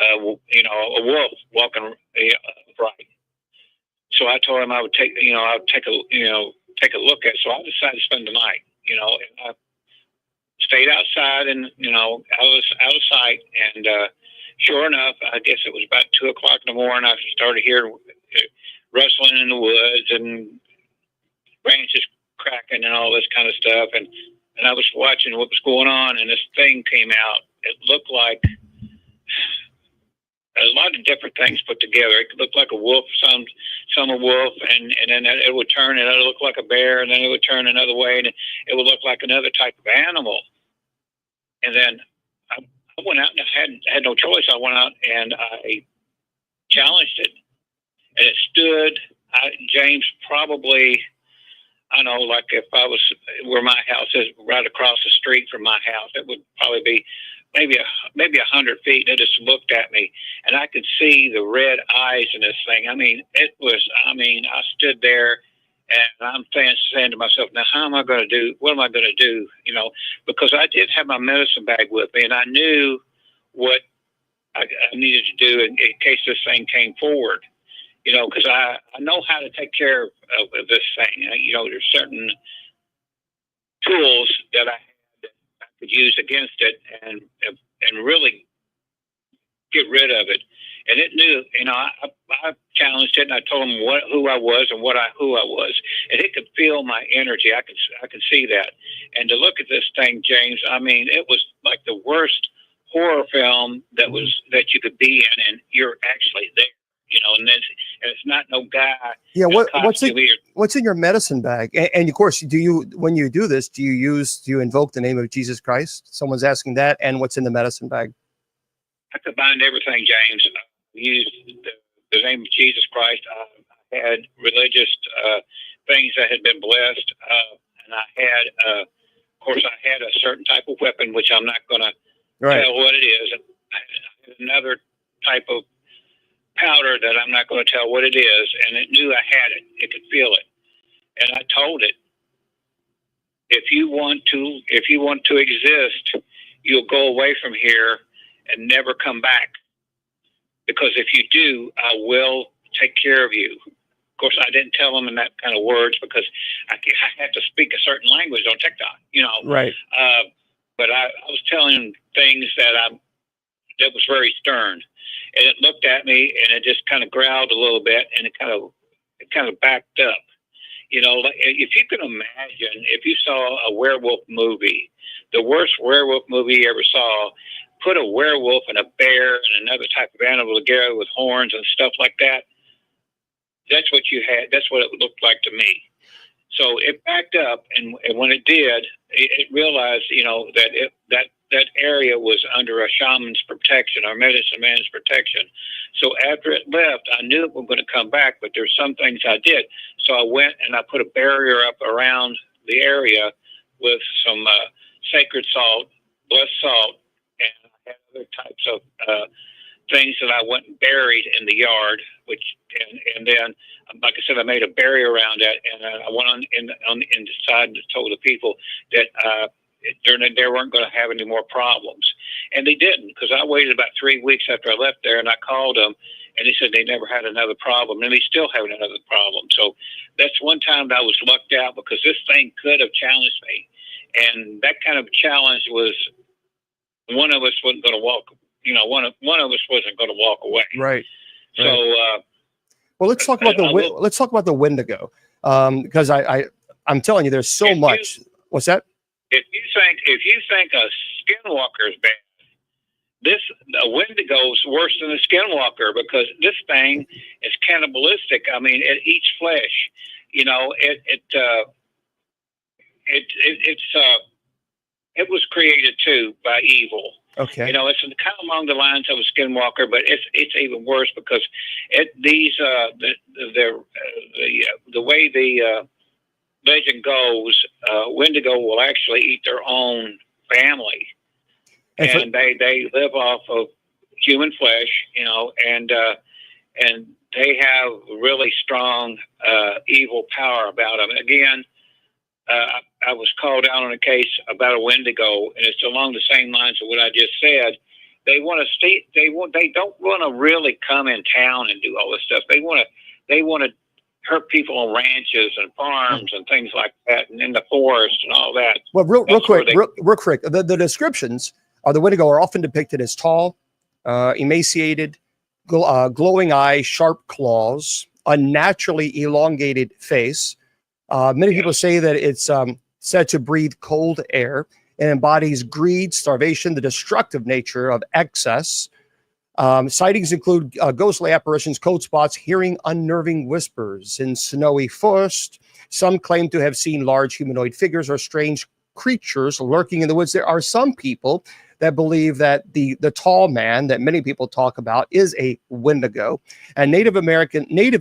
B: a wolf walking right. So I told him I would take a look at it. So I decided to spend the night. and I stayed outside and, out of sight. And sure enough, I guess it was about 2:00 in the morning. I started hearing rustling in the woods and branches cracking and all this kind of stuff. And I was watching what was going on, and this thing came out. It looked like a lot of different things put together. It looked like a wolf, some a wolf, and then it would turn and it would look like a bear, and then it would turn another way, and it would look like another type of animal. And then I went out and I had no choice. I went out and I challenged it, and it stood. James, probably, I know, like if I was where my house is, right across the street from my house, it would probably be maybe 100 feet. And it just looked at me, and I could see the red eyes in this thing. I stood there, and I'm saying to myself, now, how am I going to do? What am I going to do? Because I did have my medicine bag with me, and I knew what I needed to do in case this thing came forward. Because I know how to take care of this thing. There's certain tools that I could use against it and really get rid of it. And it knew, I challenged it, and I told him who I was and who I was, and it could feel my energy. I could see that. And to look at this thing, James, it was like the worst horror film that you could be in, and you're actually there. And it's not no guy.
A: Yeah. What's in your medicine bag? And of course, when you do this, do you invoke the name of Jesus Christ? Someone's asking that. And what's in the medicine bag?
B: I combined everything, James. I used the name of Jesus Christ. I had religious things that had been blessed, and I had, of course, I had a certain type of weapon, which I'm not going to tell what it is. I had another type of powder that I'm not going to tell what it is, and it knew I had it. It could feel it, and I told it, if you want to exist, you'll go away from here and never come back. Because if you do, I will take care of you. Of course, I didn't tell them in that kind of words because I have to speak a certain language on TikTok,
A: Right.
B: But I was telling things that was very stern. And it looked at me, and it just kind of growled a little bit, and it kind of backed up. If you can imagine, if you saw a werewolf movie, the worst werewolf movie you ever saw, put a werewolf and a bear and another type of animal together with horns and stuff like that. That's what you had. That's what it looked like to me. So it backed up, and when it did, it realized, that area was under a shaman's protection, or medicine man's protection. So after it left, I knew it was going to come back, but there's some things I did. So I went and I put a barrier up around the area with some sacred salt, blessed salt, and I had other types of things that I went and buried in the yard, and then, like I said, I made a barrier around that, and I went on the side and told the people that they weren't going to have any more problems. And they didn't, because I waited about 3 weeks after I left there, and I called them, and they said they never had another problem, and they still haven't another problem. So that's one time that I was lucked out, because this thing could have challenged me. And that kind of challenge was, one of us wasn't going to walk, one of us wasn't going to walk away.
A: Right.
B: So,
A: well, let's talk about the Wendigo, because I'm telling you, there's so much. What's that?
B: If you think a skinwalker is bad, a Wendigo is worse than a skinwalker, because this thing is cannibalistic. It eats flesh. It was created too by evil.
A: Okay.
B: It's kind of along the lines of a skinwalker, but it's even worse, because the way the legend goes, Wendigo will actually eat their own family, and they live off of human flesh, and they have really strong evil power about them. Again, I was called out on a case about a Wendigo, and it's along the same lines of what I just said. They want to stay. They don't want to really come in town and do all this stuff. They want to hurt people on ranches and farms and things like that, and in the forest and all that.
A: Well, real quick, the descriptions of the Wendigo are often depicted as tall, emaciated, glowing eyes, sharp claws, unnaturally elongated face. Many people say that it's said to breathe cold air and embodies greed, starvation, the destructive nature of excess. Sightings include ghostly apparitions, cold spots, hearing unnerving whispers in snowy forest. Some claim to have seen large humanoid figures or strange creatures lurking in the woods. There are some people that believe that the tall man that many people talk about is a Wendigo. And Native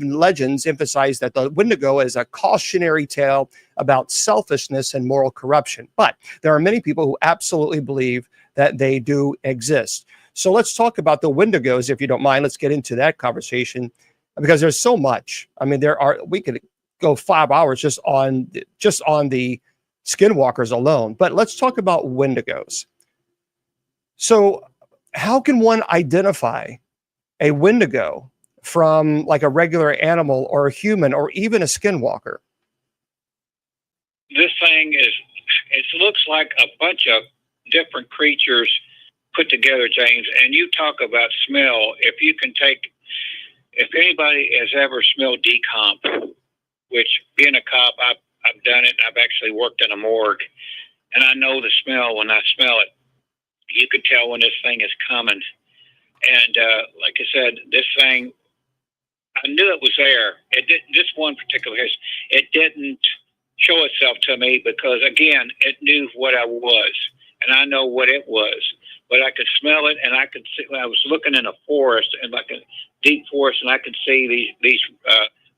A: legends emphasize that the Wendigo is a cautionary tale about selfishness and moral corruption. But there are many people who absolutely believe that they do exist. So let's talk about the Wendigos, if you don't mind. Let's get into that conversation because there's so much. I mean, we could go 5 hours just on the skinwalkers alone. But let's talk about Wendigos. So how can one identify a Wendigo from like a regular animal or a human or even a skinwalker?
B: This thing it looks like a bunch of different creatures put together, James. And you talk about smell. If anybody has ever smelled decomp, which being a cop, I've done it. I've actually worked in a morgue, and I know the smell when I smell it. You could tell when this thing is coming. And like I said, this thing, I knew it was there. This one particular case, it didn't show itself to me because, again, it knew what I was, and I know what it was. But I could smell it, and I could see. I was looking in a forest, and like a deep forest, and I could see these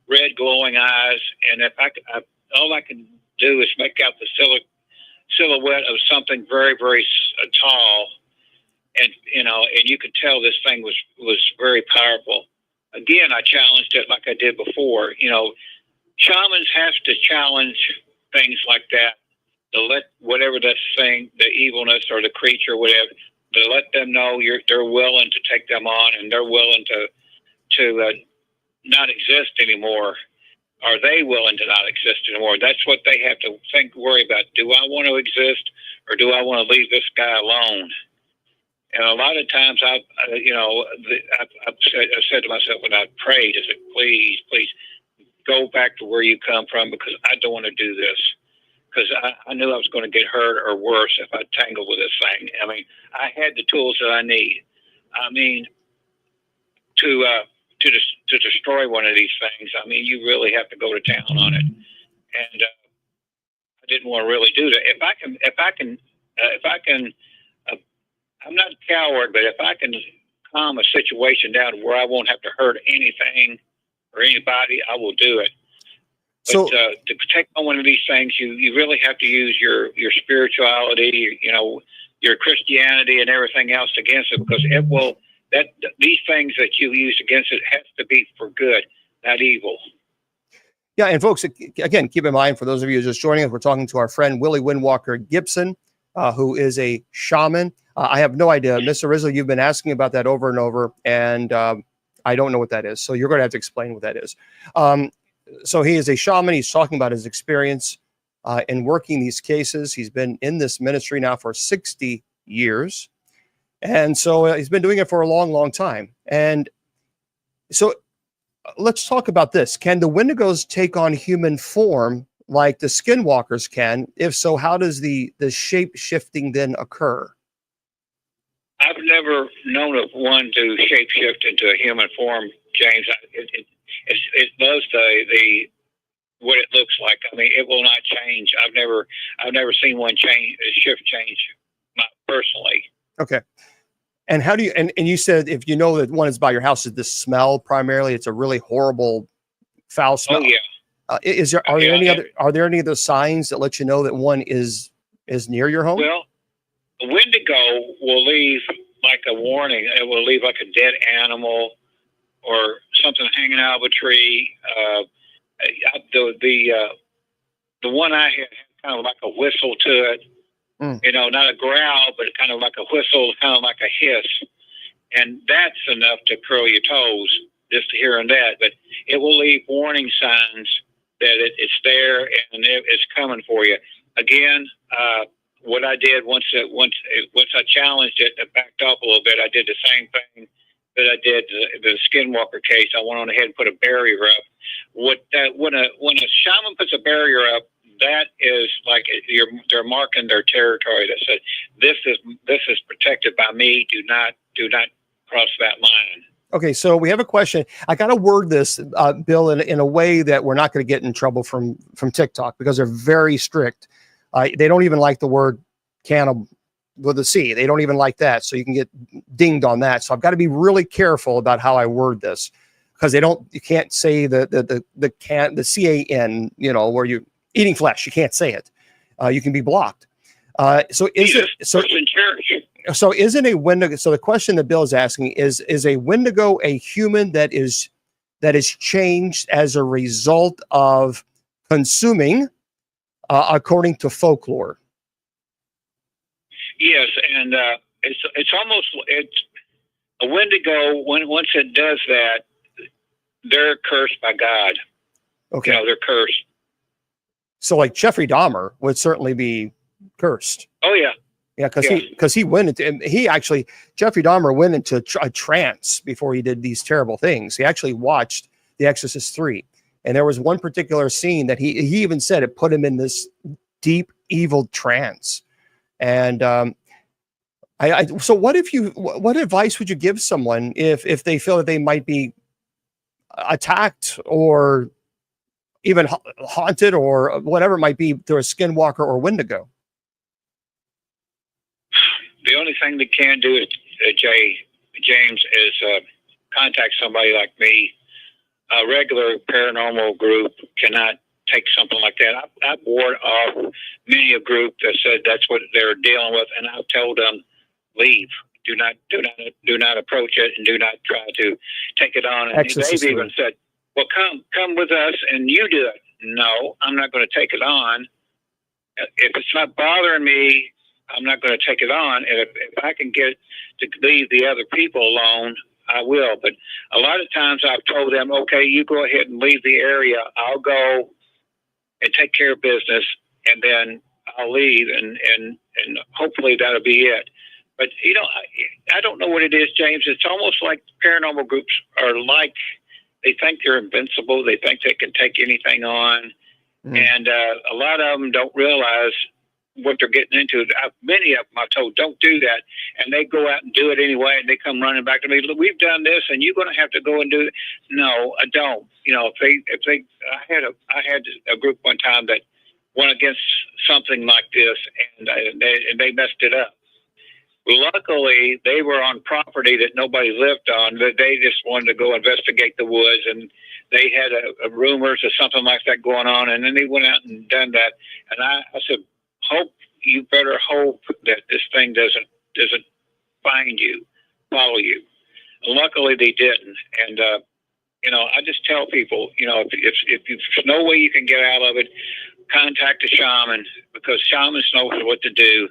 B: red glowing eyes. And if all I could do is make out the silhouette of something very, very tall, and you could tell this thing was very powerful. Again, I challenged it like I did before. Shamans have to challenge things like that to let whatever that thing, the evilness or the creature, whatever, to let them know they're willing to take them on, and they're willing to not exist anymore. Are they willing to not exist anymore? That's what they have to worry about. Do I want to exist, or do I want to leave this guy alone? And a lot of times, I've said to myself when I prayed, I said, please go back to where you come from, because I don't want to do this. Because I knew I was going to get hurt or worse if I tangled with this thing. I mean, I had the tools that I need. I mean, to destroy one of these things, I mean, you really have to go to town on it. And I didn't want to really do that. If I can, I'm not a coward, but if I can calm a situation down where I won't have to hurt anything or anybody, I will do it. But
A: So
B: to take on one of these things, you really have to use your spirituality, your Christianity and everything else against it, because it will. These things that you use against it has to be for good, not evil.
A: yeah, and folks, again, keep in mind, for those of you just joining us, we're talking to our friend Willie Windwalker Gibson, who is a shaman. I have no idea. Mr. Rizzo, you've been asking about that over and over, and I don't know what that is. So you're going to have to explain what that is. So he is a shaman. He's talking about his experience in working these cases. He's been in this ministry now for 60 years. And so he's been doing it for a long, long time. And so let's talk about this. Can the Wendigos take on human form like the skinwalkers can? If so, how does the shape shifting then occur?
B: I've never known of one to shapeshift into a human form, James. It does the what it looks like. I mean, it will not change. I've never seen one change personally. Okay.
A: And how do you, and you said, if you know that one is by your house, is the smell primarily? It's a really horrible, foul smell.
B: Oh yeah.
A: Are there any other signs that let you know that one is near your home?
B: Well, the Wendigo will leave like a warning. It will leave like a dead animal or something hanging out of a tree. The one I had kind of like a whistle to it. Not a growl, but kind of like a whistle, kind of like a hiss. And that's enough to curl your toes. just here and that, but it will leave warning signs that it's there and it's coming for you. Again, what I did once I challenged it, it backed off a little bit. I did the same thing that I did the skinwalker case. I went on ahead and put a barrier up. When a shaman puts a barrier up, that is like they're marking their territory. That said, this is protected by me. Do not cross that line.
A: Okay, so we have a question. I got to word this, Bill, in a way that we're not going to get in trouble from TikTok, because they're very strict. They don't even like the word cannibal with a C. They don't even like that. So you can get dinged on that. So I've got to be really careful about how I word this, because you can't say the CAN, where you're eating flesh. You can't say it. You can be blocked. So isn't a Wendigo? So the question that Bill is asking is a Wendigo a human that is changed as a result of consuming, according to folklore?
B: Yes, and it's almost a Wendigo. Once it does that, they're cursed by God.
A: Okay,
B: they're cursed.
A: So like Jeffrey Dahmer would certainly be cursed.
B: Oh yeah.
A: Yeah, because he went into Jeffrey Dahmer went into a trance before he did these terrible things. He actually watched The Exorcist 3, and there was one particular scene that he even said it put him in this deep evil trance. And so what advice would you give someone if they feel that they might be attacked or even haunted or whatever it might be through a skinwalker or Wendigo?
B: The only thing they can do, James, is contact somebody like me. A regular paranormal group cannot take something like that. I ward off many a group that said that's what they're dealing with, and I've told them, leave. Do not approach it, and do not try to take it on. And they've even said, well, come with us and you do it. No, I'm not going to take it on. If it's not bothering me, I'm not going to take it on. And if I can get to leave the other people alone, I will. But a lot of times I've told them, okay, you go ahead and leave the area. I'll go and take care of business, and then I'll leave, and hopefully that'll be it. But, I don't know what it is, James. It's almost like paranormal groups are like, they think they're invincible. They think they can take anything on. And a lot of them don't realize what they're getting into. Many of them I've told, don't do that. And they go out and do it anyway, and they come running back to me, look, we've done this, and you're going to have to go and do it. No, I don't. I had a group one time that went against something like this, and they messed it up. Luckily, they were on property that nobody lived on. They just wanted to go investigate the woods, and they had a rumors or something like that going on, and then they went out and done that. And I said, you better hope that this thing doesn't follow you. And luckily, they didn't. And I just tell people, if there's no way you can get out of it, contact a shaman, because shamans know what to do.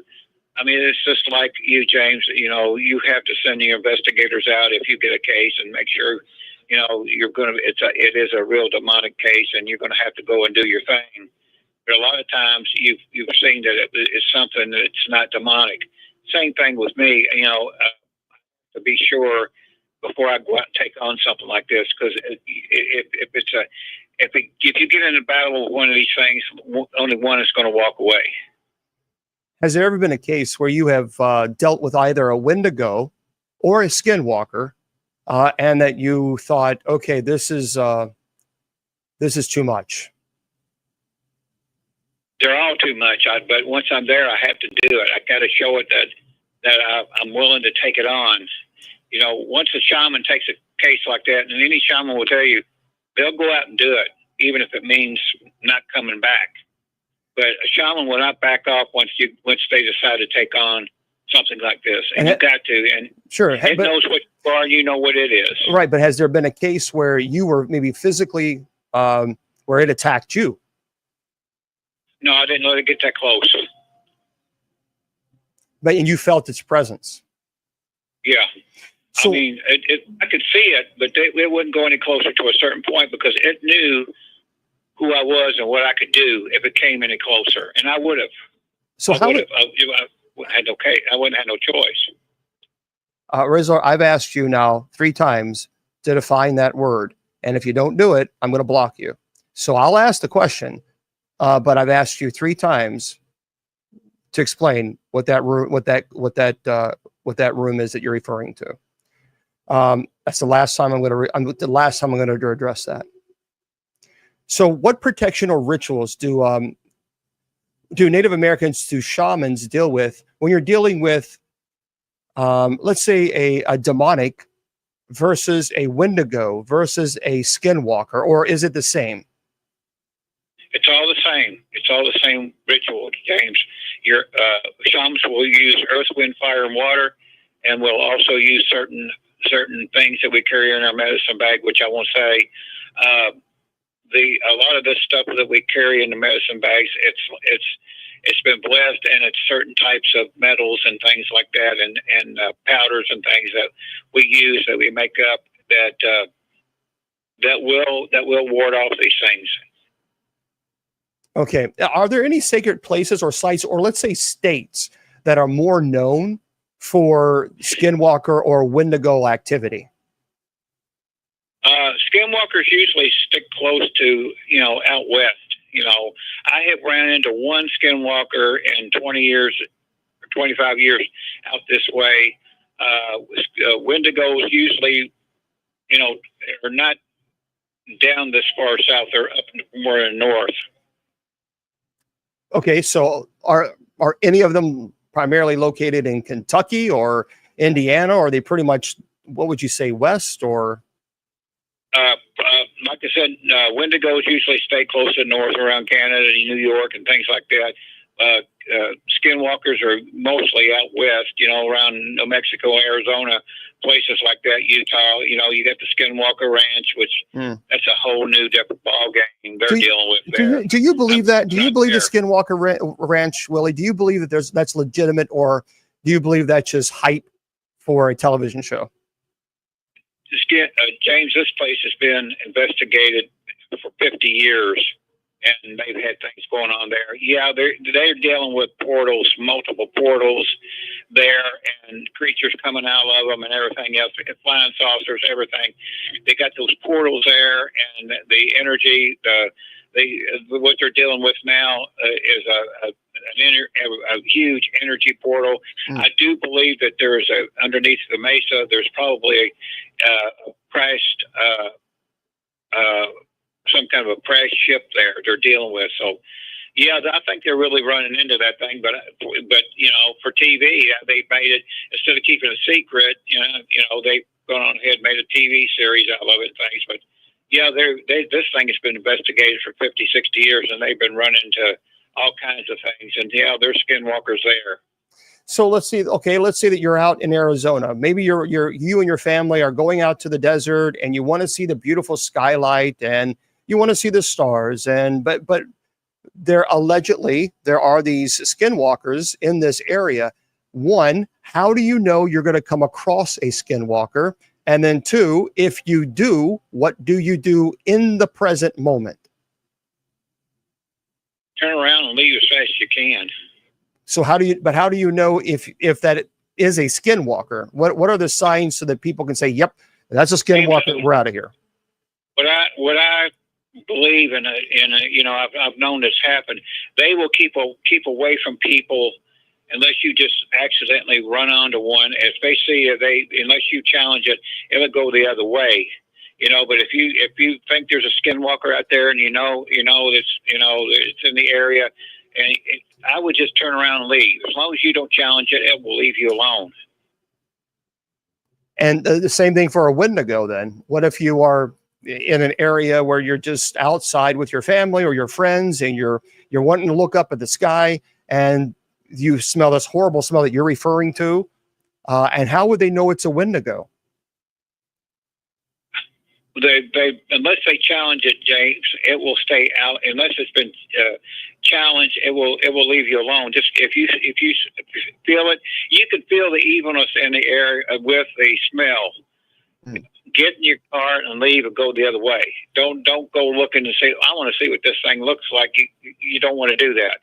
B: I mean, it's just like you, James. You have to send your investigators out if you get a case and make sure, you're going to. It is a real demonic case, and you're going to have to go and do your thing. But a lot of times you've seen that it's something that's not demonic. Same thing with me. To be sure before I go out and take on something like this, because if you get in a battle with one of these things, only one is going to walk away.
A: Has there ever been a case where you have dealt with either a Wendigo or a skinwalker, and that you thought, okay, this is too much?
B: They're all too much. But once I'm there, I have to do it. I got to show it that I'm willing to take it on. Once a shaman takes a case like that, and any shaman will tell you, they'll go out and do it, even if it means not coming back. But a shaman will not back off once they decide to take on something like this. And you've got to. And
A: sure,
B: it knows what you are, and you know what it is.
A: Right, but has there been a case where you were maybe physically, where it attacked you?
B: No, I didn't let it get that close.
A: And you felt its presence?
B: Yeah.
A: So,
B: I mean, I could see it, but it wouldn't go any closer to a certain point because it knew who I was and what I could do if it came any closer, and I would have.
A: so
B: I
A: how
B: would
A: did,
B: have. I wouldn't have no choice.
A: Rizal, I've asked you now 3 times to define that word. And if you don't do it, I'm going to block you. So I'll ask the question, but I've asked you 3 times to explain what that room, what that room is that you're referring to. That's the last time I'm going to address that. So what protection or rituals do Native Americans, do shamans deal with when you're dealing with, let's say a demonic versus a wendigo versus a skinwalker, or is it the same?
B: It's all the same. It's all the same ritual, James. Your shamans will use earth, wind, fire, and water, and will also use certain things that we carry in our medicine bag, which I won't say. A lot of this stuff that we carry in the medicine bags, it's been blessed, and it's certain types of metals and things like that, and powders and things that we use, that we make up, that will ward off these things.
A: Okay. Are there any sacred places or sites, or let's say states, that are more known for skinwalker or wendigo activity?
B: Skinwalkers usually stick close to, out west. I have ran into one skinwalker in 20 years, or 25 years out this way. Wendigos usually, are not down this far south. They're up more in the north.
A: Okay, so are any of them primarily located in Kentucky or Indiana, or are they pretty much, what would you say, west or?
B: Like I said, wendigos usually stay close to north around Canada and New York and things like that. Skinwalkers are mostly out west, around New Mexico, Arizona, places like that, Utah. You got the Skinwalker Ranch, which that's a whole new different ball game they're dealing with there.
A: Do you believe that? Do you believe the Skinwalker Ranch, Willie? Do you believe that that's legitimate, or do you believe that's just hype for a television show?
B: James, this place has been investigated for 50 years, and they've had things going on there. Yeah, they're dealing with portals, multiple portals there, and creatures coming out of them and everything else, flying saucers, everything. They got those portals there, and the energy, what they're dealing with now is a huge energy portal. I do believe that there's underneath the mesa, there's probably a crashed, some kind of a crash ship there they're dealing with. So, yeah, I think they're really running into that thing. But for TV, they made it, instead of keeping it a secret. They've gone on ahead and made a TV series out of it and things. But yeah, this thing has been investigated for 50, 60 years, and they've been running into all kinds of things. And yeah, there's skinwalkers there.
A: So let's see. Okay, let's say that you're out in Arizona. Maybe you and your family are going out to the desert, and you want to see the beautiful skylight, and you want to see the stars. But there are these skinwalkers in this area. One, how do you know you're going to come across a skinwalker? And then 2, if you do, what do you do in the present moment?
B: Turn around and leave as fast as you can.
A: So how do you know if that is a skinwalker? What are the signs so that people can say, yep, that's a skinwalker, we're out of here?
B: What I believe I've known this happen. They will keep away from people unless you just accidentally run onto one. If they see unless you challenge it, it'll go the other way. But if you think there's a skinwalker out there, and it's in the area, and I would just turn around and leave. As long as you don't challenge it, it will leave you alone.
A: And the same thing for a wendigo then. What if you are in an area where you're just outside with your family or your friends, and you're wanting to look up at the sky, and you smell this horrible smell that you're referring to? And how would they know it's a wendigo?
B: they unless they challenge it, James, it will stay out. Unless it's been challenged, it will leave you alone. Just if you feel it, you can feel the evilness in the air with the smell. Get in your car and leave and go the other way. Don't go looking and say, I want to see what this thing looks like. You don't want to do that.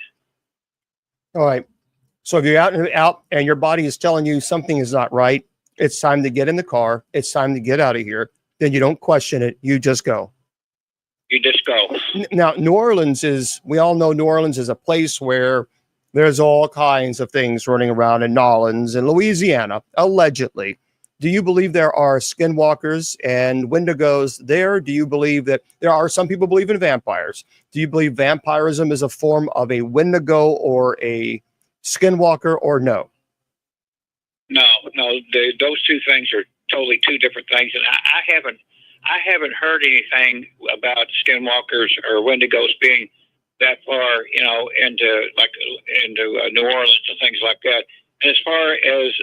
A: All right. So if you're out and your body is telling you something is not right, it's time to get in the car. It's time to get out of here. Then you don't question it. You just go.
B: You just go.
A: Now, New Orleans we all know New Orleans is a place where there's all kinds of things running around in Nolans and Louisiana, allegedly. Do you believe there are skinwalkers and wendigos there? Do you believe that there are some people believe in vampires? Do you believe vampirism is a form of a wendigo or a skinwalker, or no?
B: No. Those two things are totally two different things, and I haven't heard anything about skinwalkers or wendigos being that far, into New Orleans and things like that. As far as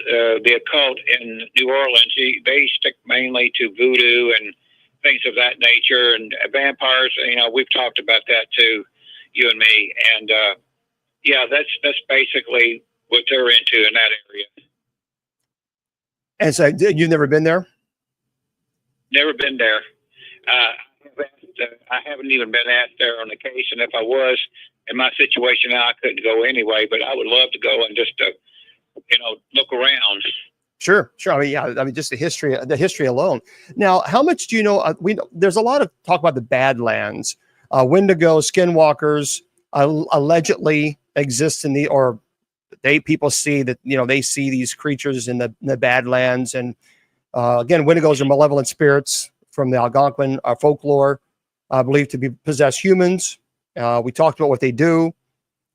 B: the occult in New Orleans, they stick mainly to voodoo and things of that nature, and vampires. We've talked about that too, you and me. And that's basically what they're into in that area.
A: And so, you've never been there?
B: Never been there. I haven't even been asked there on occasion. If I was in my situation now, I couldn't go anyway. But I would love to go and just look around.
A: Sure. Just the history alone. Now, how much do you know? There's a lot of talk about the Badlands. Wendigo skinwalkers allegedly exist people see that, they see these creatures in the Badlands. And again, wendigos are malevolent spirits from the Algonquin folklore, believed to possess humans. We talked about what they do.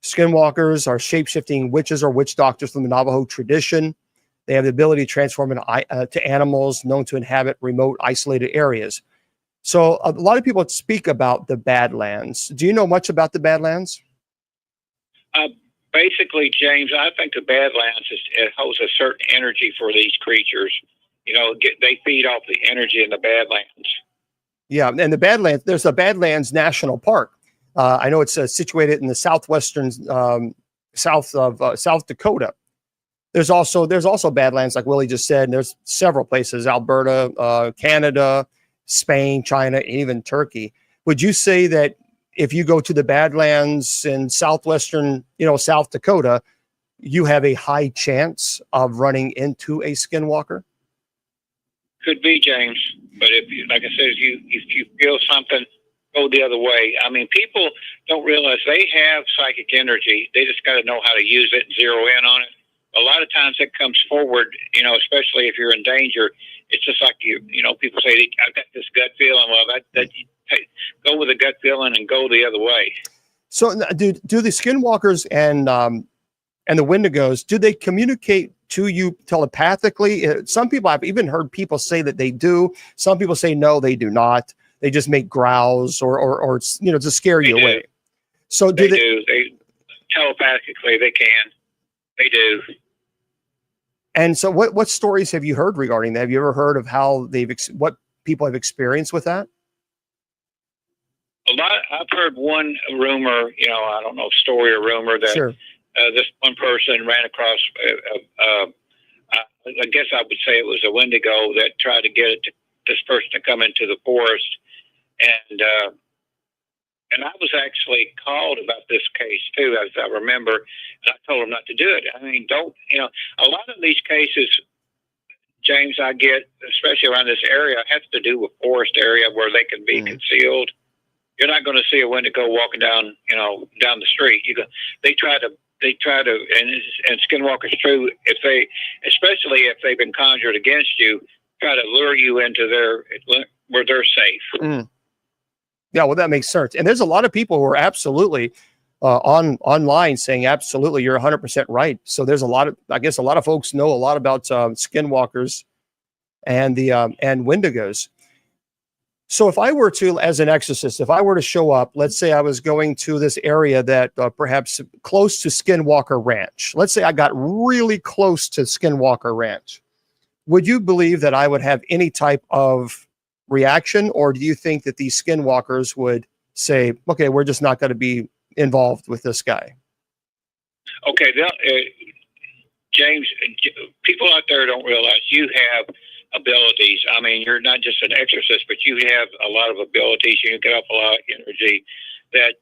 A: Skinwalkers are shape-shifting witches or witch doctors from the Navajo tradition. They have the ability to transform to animals known to inhabit remote, isolated areas. So a lot of people speak about the Badlands. Do you know much about the Badlands?
B: Basically, James, I think the Badlands it holds a certain energy for these creatures. They feed off the energy in the Badlands.
A: Yeah, and the Badlands, there's a Badlands National Park. I know it's situated in the southwestern south of South Dakota. There's also Badlands, like Willie just said. And there's several places: Alberta, Canada, Spain, China, even Turkey. Would you say that if you go to the Badlands in southwestern, South Dakota, you have a high chance of running into a skinwalker?
B: Could be, James. But if you feel something, go the other way. I mean, people don't realize they have psychic energy. They just got to know how to use it and zero in on it. A lot of times it comes forward, especially if you're in danger. It's just like people say, I've got this gut feeling. Well, go with the gut feeling and go the other way.
A: So do the skinwalkers and the wendigos, do they communicate to you telepathically? Some people, I've even heard people say that they do. Some people say, no, they do not. They just make growls or to scare you away. So do they
B: telepathically, they can. They do.
A: And so what stories have you heard regarding that? Have you ever heard of how what people have experienced with that?
B: A lot. I've heard one rumor, I don't know, story or rumor that
A: sure.
B: This one person ran across, I guess I would say it was a wendigo that tried to get this person to come into the forest. And I was actually called about this case too, as I remember, and I told him not to do it. I mean, a lot of these cases, James, I get, especially around this area, have to do with forest area where they can be concealed. You're not going to see a wendigo walking down the street. They try to, and skinwalkers true, especially if they've been conjured against you, try to lure you into where they're safe.
A: Yeah, well, that makes sense. And there's a lot of people who are absolutely online saying, absolutely, you're 100% right. So there's I guess a lot of folks know a lot about skinwalkers and and wendigos. So if I were to, as an exorcist, if I were to show up, let's say I was going to this area that perhaps close to Skinwalker Ranch. Let's say I got really close to Skinwalker Ranch. Would you believe that I would have any type of reaction, or do you think that these skinwalkers would say, okay, we're just not going to be involved with this guy?
B: Okay, James, people out there don't realize you have abilities. I mean, you're not just an exorcist, but you have a lot of abilities. You get up a lot of energy that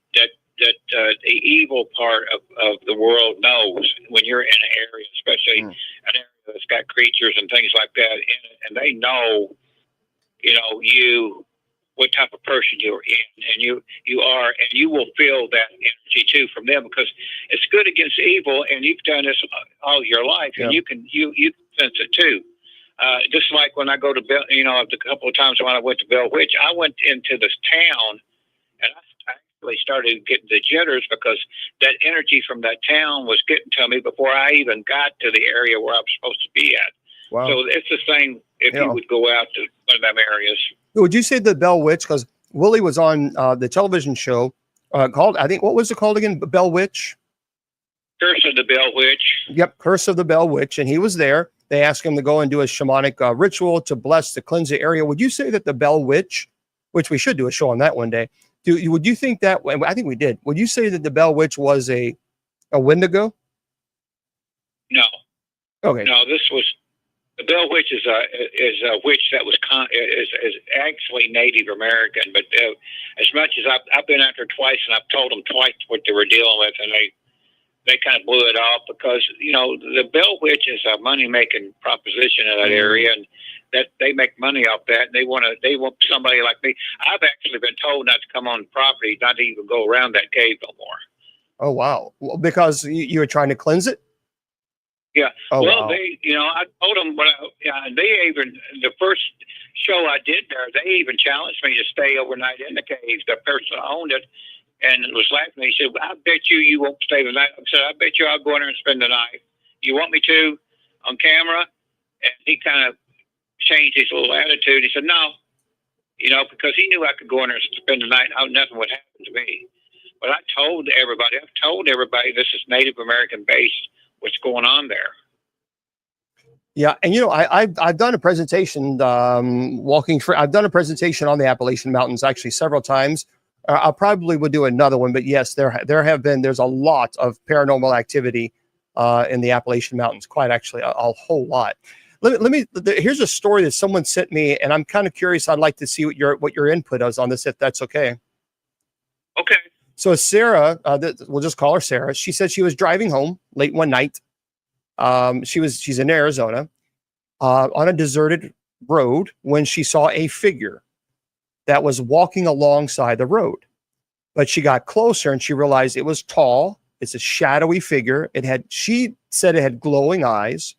B: the evil part of the world knows when you're in an area, especially an area that's got creatures and things like that in it, and they know, what type of person you're in, and you are, and you will feel that energy too from them, because it's good against evil, and you've done this all your life, and you can sense it too. Just like when I go to Bell, a couple of times when I went to Bell Witch, I went into this town, and I actually started getting the jitters because that energy from that town was getting to me before I even got to the area where I was supposed to be at. Wow. So it's the same if you would go out to one of them areas.
A: Would you say the Bell Witch? Because Willie was on the television show called, I think, what was it called again? Bell Witch?
B: Curse of the Bell Witch.
A: Yep, Curse of the Bell Witch. And he was there. They asked him to go and do a shamanic ritual to bless, to cleanse the area. Would you say that the Bell Witch, which we should do a show on that one day, would you think that, I think we did, would you say that the Bell Witch was a Wendigo?
B: No.
A: Okay.
B: No, the Bell Witch is a witch that is actually Native American, but as much as I've been after twice, and I've told them twice what they were dealing with, and they kind of blew it off because the Bell Witch is a money making proposition in that area, and that they make money off that. And they want somebody like me. I've actually been told not to come on the property, not to even go around that cave no more.
A: Oh wow! Well, because you were trying to cleanse it.
B: Yeah.
A: Oh,
B: well,
A: wow.
B: I told them, they even, the first show I did there, they even challenged me to stay overnight in the cave. The person who owned it and was laughing. He said, I bet you won't stay the night. I said, I bet you I'll go in there and spend the night. You want me to on camera? And he kind of changed his little attitude. He said, no, because he knew I could go in there and spend the night and nothing would happen to me. But I've told everybody this is Native American based. What's going on there?
A: Yeah, and I've done a presentation I've done a presentation on the Appalachian Mountains actually several times. I probably would do another one, but yes, there's a lot of paranormal activity in the Appalachian Mountains. Quite actually, a whole lot. Here's a story that someone sent me, and I'm kind of curious. I'd like to see what your input is on this, if that's okay.
B: Okay.
A: So Sarah, we'll just call her Sarah. She said she was driving home late one night. She's in Arizona on a deserted road when she saw a figure that was walking alongside the road. But she got closer and she realized it was tall. It's a shadowy figure. She said it had glowing eyes.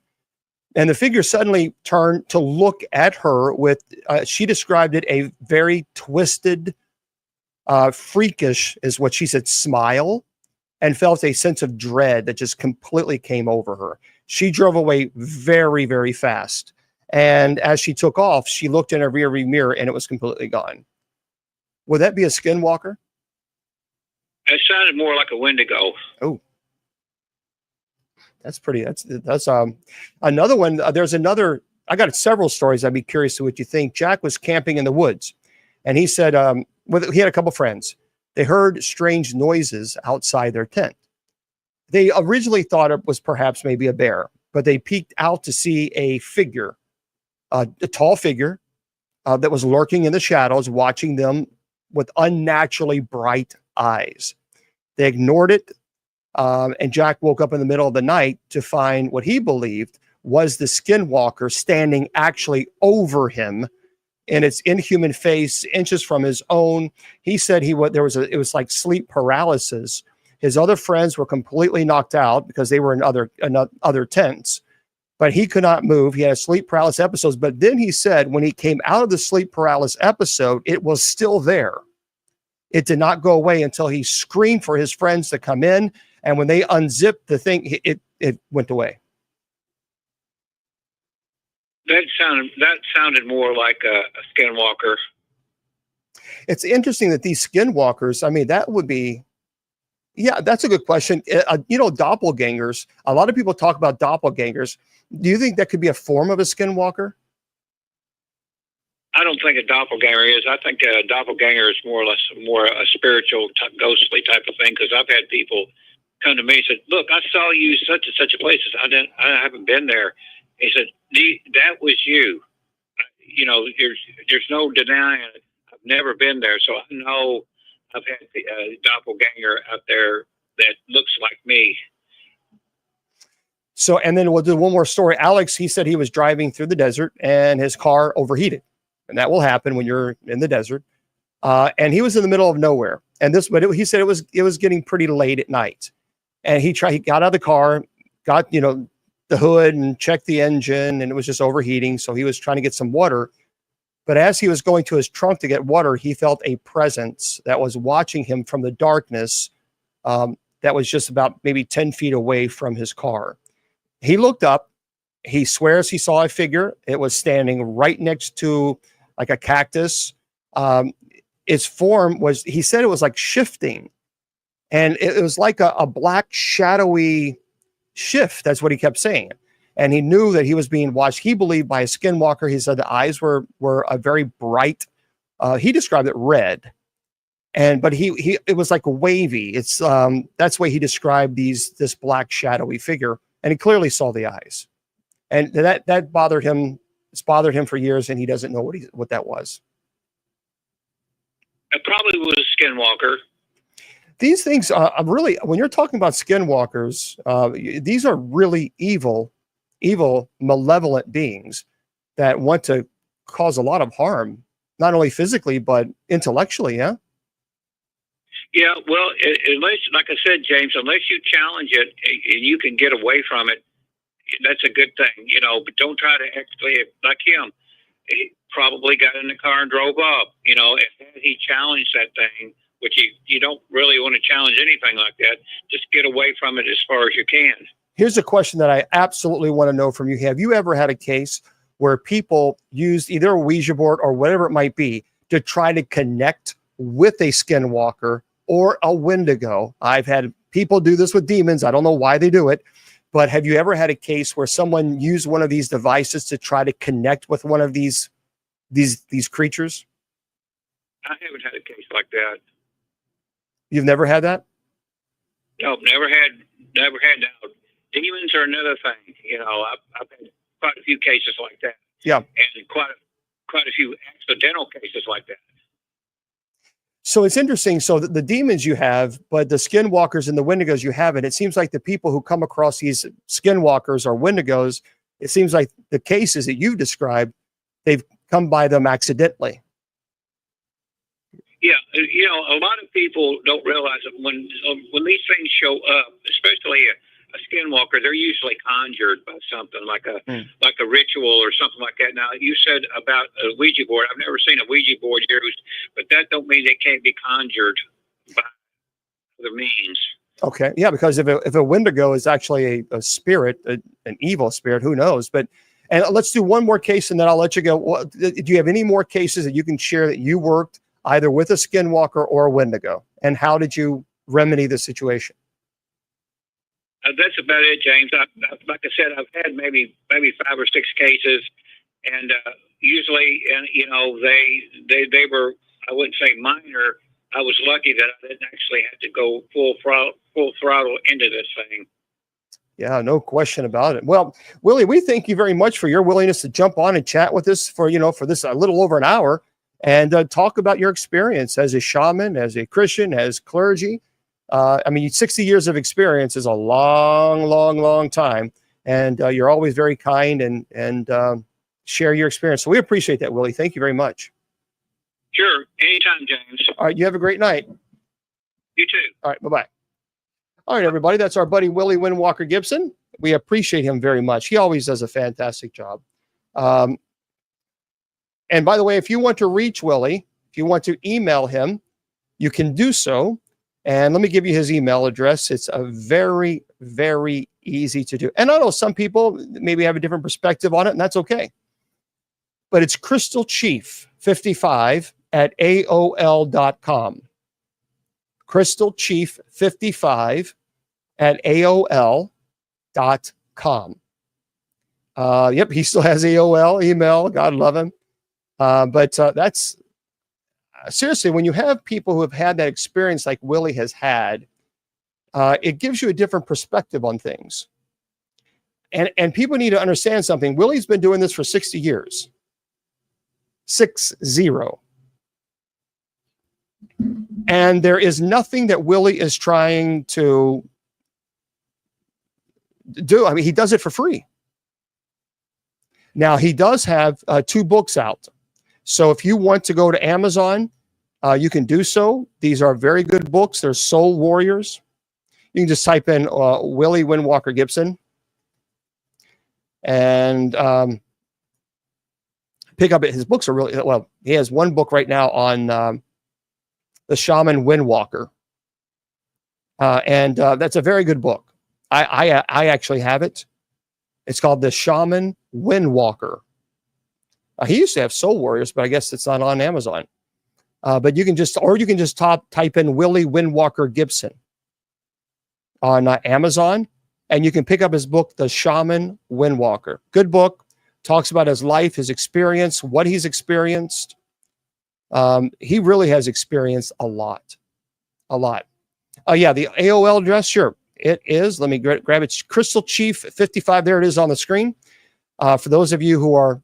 A: And the figure suddenly turned to look at her with, she described it, a very twisted, freakish is what she said, smile, and felt a sense of dread that just completely came over her. She drove away very, very fast. And as she took off, she looked in her rearview mirror and it was completely gone. Would that be a skinwalker?
B: It sounded more like a Wendigo.
A: Oh, that's pretty. That's another one. There's another. I got several stories. I'd be curious to what you think. Jack was camping in the woods, and he said he had a couple friends. They heard strange noises outside their tent. They originally thought it was perhaps maybe a bear, but they peeked out to see a figure, a tall figure that was lurking in the shadows, watching them with unnaturally bright eyes. They ignored it, and Jack woke up in the middle of the night to find what he believed was the skinwalker standing actually over him in its inhuman face, inches from his own. He said it was like sleep paralysis. His other friends were completely knocked out because they were in other tents, but he could not move. He had sleep paralysis episodes. But then he said when he came out of the sleep paralysis episode, it was still there. It did not go away until he screamed for his friends to come in. And when they unzipped the thing, it went away.
B: That sounded more like a skinwalker.
A: It's interesting that these skinwalkers, I mean, that would be, yeah, that's a good question. Doppelgangers, a lot of people talk about doppelgangers. Do you think that could be a form of a skinwalker?
B: I don't think a doppelganger is. I think a doppelganger is more or less a spiritual, ghostly type of thing. Because I've had people come to me and said, "Look, I saw you such and such a place." I said, I haven't been there. He said, "That was you." There's no denying it. I've never been there, so I know I've had a doppelganger out there that looks like me.
A: So, and then we'll do one more story. Alex, he said he was driving through the desert and his car overheated. And that will happen when you're in the desert. And he was in the middle of nowhere. And he said it was getting pretty late at night. And he got out of the car, got, the hood and checked the engine, and it was just overheating. So he was trying to get some water. But as he was going to his trunk to get water, he felt a presence that was watching him from the darkness. That was just about maybe 10 feet away from his car. He looked up. He swears he saw a figure. It was standing right next to like a cactus. Its form was, he said it was like shifting. And it was like a black shadowy shift. That's what he kept saying. And he knew that he was being watched. He believed by a skinwalker. He said the eyes were a very bright. He described it red. But it was like a wavy. It's that's the way he described this black shadowy figure. And he clearly saw the eyes. And that bothered him. It's bothered him for years, and he doesn't know what that was.
B: It probably was a skinwalker.
A: These things really, when you're talking about skinwalkers, these are really evil, malevolent beings that want to cause a lot of harm, not only physically, but intellectually, yeah?
B: Yeah, well, unless, like I said, James, unless you challenge it and you can get away from it, that's a good thing, but don't try to actually, like him, he probably got in the car and drove up, if he challenged that thing, which you don't really want to challenge anything like that, just get away from it as far as you can.
A: Here's a question that I absolutely want to know from you. Have you ever had a case where people used either a Ouija board or whatever it might be to try to connect with a skinwalker or a wendigo? I've had people do this with demons. I don't know why they do it, but have you ever had a case where someone used one of these devices to try to connect with one of these creatures?
B: I haven't had a case like that.
A: You've never had that?
B: No, never had that. Demons are another thing. I've had quite a few cases like that.
A: Yeah.
B: And quite a few accidental cases like that.
A: So it's interesting. So the demons you have, but the skinwalkers and the wendigos you haven't. It seems like the people who come across these skinwalkers or wendigos, it seems like the cases that you've described, they've come by them accidentally.
B: Yeah, a lot of people don't realize that when these things show up, especially a skinwalker, they're usually conjured by something like a ritual or something like that. Now, you said about a Ouija board. I've never seen a Ouija board used, but that don't mean they can't be conjured by other means. Okay,
A: yeah, because if a wendigo is actually a spirit, an evil spirit, who knows? And let's do one more case, and then I'll let you go. Do you have any more cases that you can share that you worked either with a skinwalker or a wendigo? And how did you remedy the situation?
B: That's about it, James. Like I said, I've had maybe 5 or 6 cases, and usually, they were, I wouldn't say minor. I was lucky that I didn't actually have to go full throttle into this thing.
A: Yeah, no question about it. Well, Willie, we thank you very much for your willingness to jump on and chat with us for this a little over an hour and talk about your experience as a shaman, as a Christian, as clergy. 60 years of experience is a long, long, long time. And you're always very kind and share your experience. So we appreciate that, Willie. Thank you very much.
B: Sure. Anytime, James.
A: All right. You have a great night.
B: You too.
A: All right. Bye-bye. All right, everybody. That's our buddy, Willie Windwalker Gibson. We appreciate him very much. He always does a fantastic job. And by the way, if you want to reach Willie, if you want to email him, you can do so. And let me give you his email address. It's a very, very easy to do. And I know some people maybe have a different perspective on it, and that's okay. But it's crystalchief55@AOL.com. crystalchief55@AOL.com. Yep, he still has AOL email. God love him. But that's seriously, when you have people who have had that experience like Willie has had, it gives you a different perspective on things. And people need to understand something. Willie's been doing this for 60 years. 60. And there is nothing that Willie is trying to do. I mean, he does it for free. Now, he does have 2 books out. So if you want to go to Amazon, you can do so. These are very good books. They're Soul Warriors. You can just type in Willie Windwalker Gibson and pick up it. His books are really, well, he has one book right now on the Shaman Windwalker. And that's a very good book. I actually have it. It's called the Shaman Windwalker. He used to have Soul Warriors, but I guess it's not on Amazon. But you can just type in Willie Windwalker Gibson on Amazon, and you can pick up his book, The Shaman Windwalker. Good book. Talks about his life, his experience, what he's experienced. He really has experienced a lot. Yeah, the AOL address, sure. It is, let me grab it, Crystal Chief 55. There it is on the screen. For those of you who are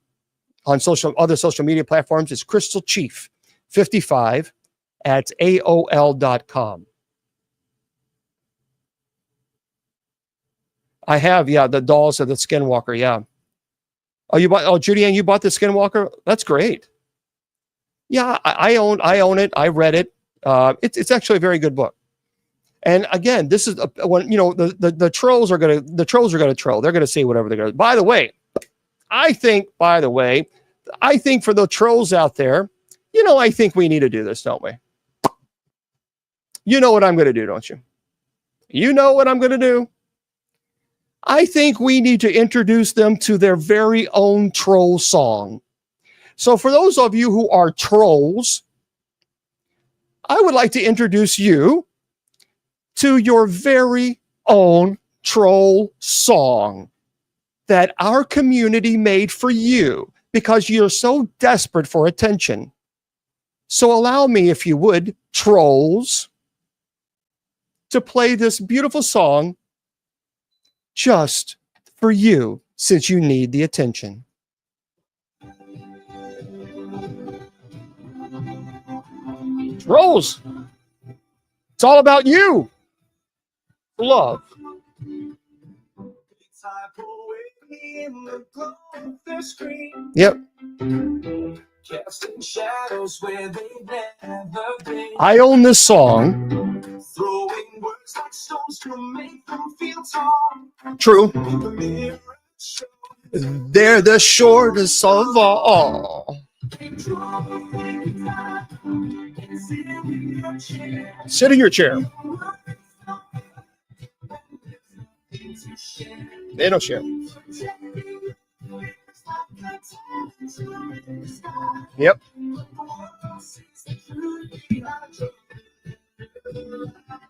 A: on other social media platforms, it's Crystal Chief 55 at AOL.com. I have, yeah, the dolls of the Skinwalker, yeah. Oh, Judy Ann, you bought the Skinwalker? That's great. Yeah, I own it. I read it. It's actually a very good book. And again, this is when the trolls are gonna troll. They're gonna say whatever they're gonna. By the way, I think for the trolls out there, I think we need to do this, don't we? You know what I'm gonna do, don't you? You know what I'm gonna do. I think we need to introduce them to their very own troll song. So for those of you who are trolls, I would like to introduce you to your very own troll song that our community made for you because you're so desperate for attention. So allow me, if you would, trolls, to play this beautiful song just for you, since you need the attention. Trolls, it's all about you. Love. Yep. I own this song. Throwing words like stones to make them feel tall. True. They're the shortest of all. Sit in your chair. They don't share. Yep.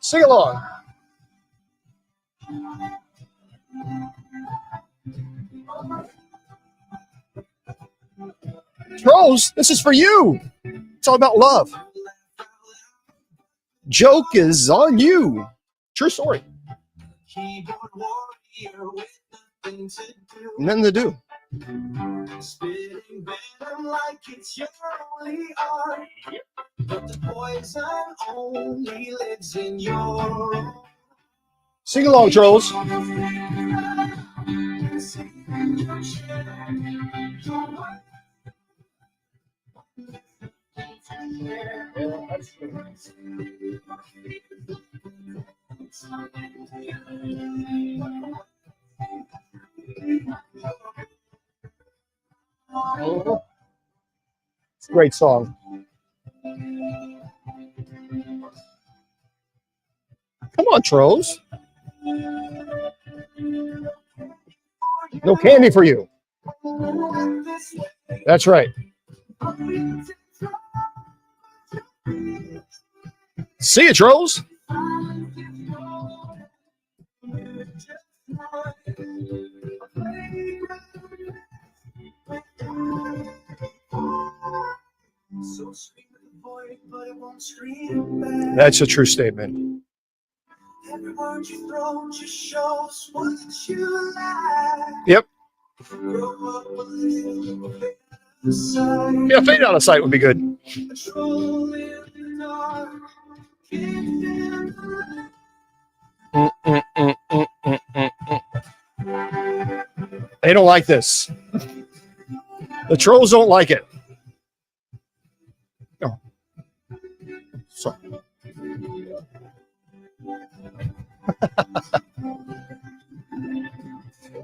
A: Sing along. Trolls, this is for you. It's all about love. Joke is on you. True story. Nothing to do. Spitting venom like it's your only art, but the poison only lives in your. Sing along, trolls. It's a great song. Come on, trolls. No candy for you. That's right. See you, trolls. That's a true statement.
C: Every word you throw just shows what you like.
A: Yep.
C: Grow up a little bit
A: Yeah, fade out of sight would be good.
C: Patrol in the dark. Can't feel the
A: They don't like this. The trolls don't like it. Oh. So.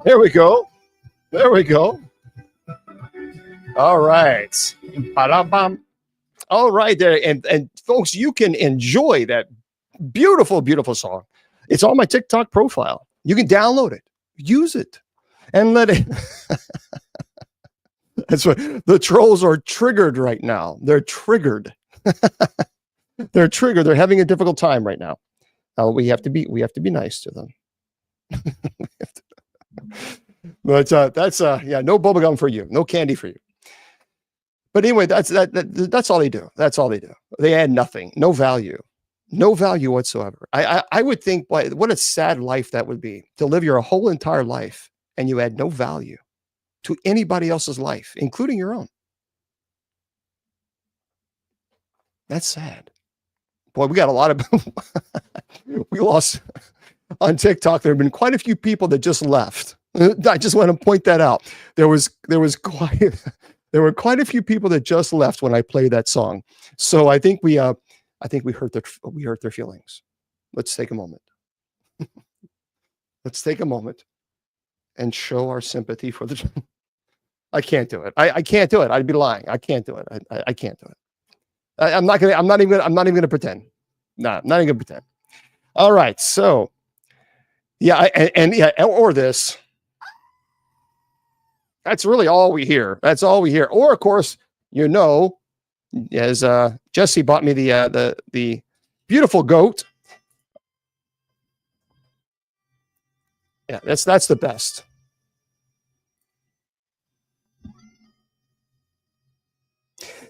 A: There we go. There we go. All right. Ba-da-bum. All right there. And folks, you can enjoy that beautiful, beautiful song. It's on my TikTok profile. You can download it, use it, and let it. That's what the trolls are triggered right now. They're triggered. They're triggered. They're having a difficult time right now. We have to be nice to them. But that's yeah, no bubblegum for you, no candy for you. But anyway, that's all they do. That's all they do. They add nothing, no value whatsoever. I would think, boy, what a sad life that would be, to live your whole entire life and you add no value to anybody else's life, including your own. That's sad. Boy, we got a lot of we lost on TikTok. There have been quite a few people that just left. I just want to point that out. There were quite a few people that just left when I played that song. So I think we hurt their feelings. Let's take a moment. Let's take a moment and show our sympathy for the. I can't do it. I can't do it. I'd be lying. I can't do it. I can't do it. I'm not even gonna pretend. No, I'm not even gonna pretend. All right. So yeah, or this. That's really all we hear. That's all we hear. Or of course, as Jesse bought me the beautiful goat. Yeah, that's the best.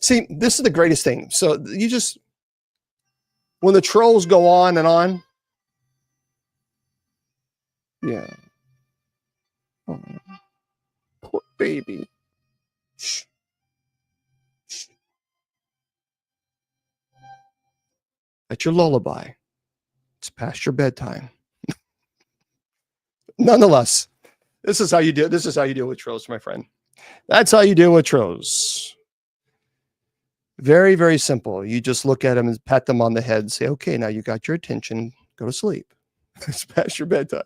A: See, this is the greatest thing. So you just, when the trolls go on and on, yeah. Oh, poor baby. Shh. Shh. That's your lullaby. It's past your bedtime. Nonetheless, this is how you deal with trolls, my friend. That's how you deal with trolls. Very, very simple. You just look at them and pat them on the head and say, okay, now you got your attention. Go to sleep. It's past your bedtime.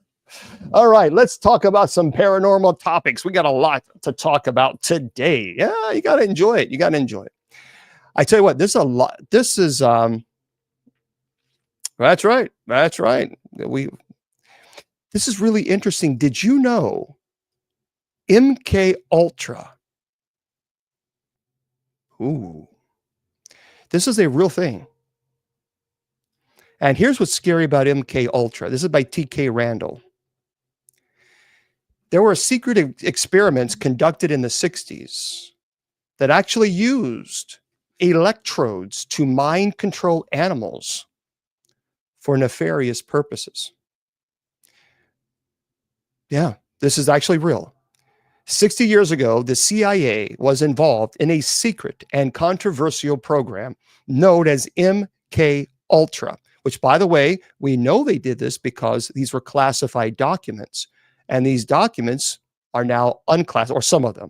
A: All right, let's talk about some paranormal topics. We got a lot to talk about today. Yeah, you got to enjoy it. You got to enjoy it. I tell you what, this is that's right. That's right. This is really interesting. Did you know MK Ultra? Ooh. This is a real thing. And here's what's scary about MK Ultra. This is by T.K. Randall. There were secret experiments conducted in the 60s that actually used electrodes to mind control animals for nefarious purposes. Yeah, this is actually real. 60 years ago, the CIA was involved in a secret and controversial program known as MK Ultra, which, by the way, we know they did this because these were classified documents, and these documents are now unclassified, or some of them.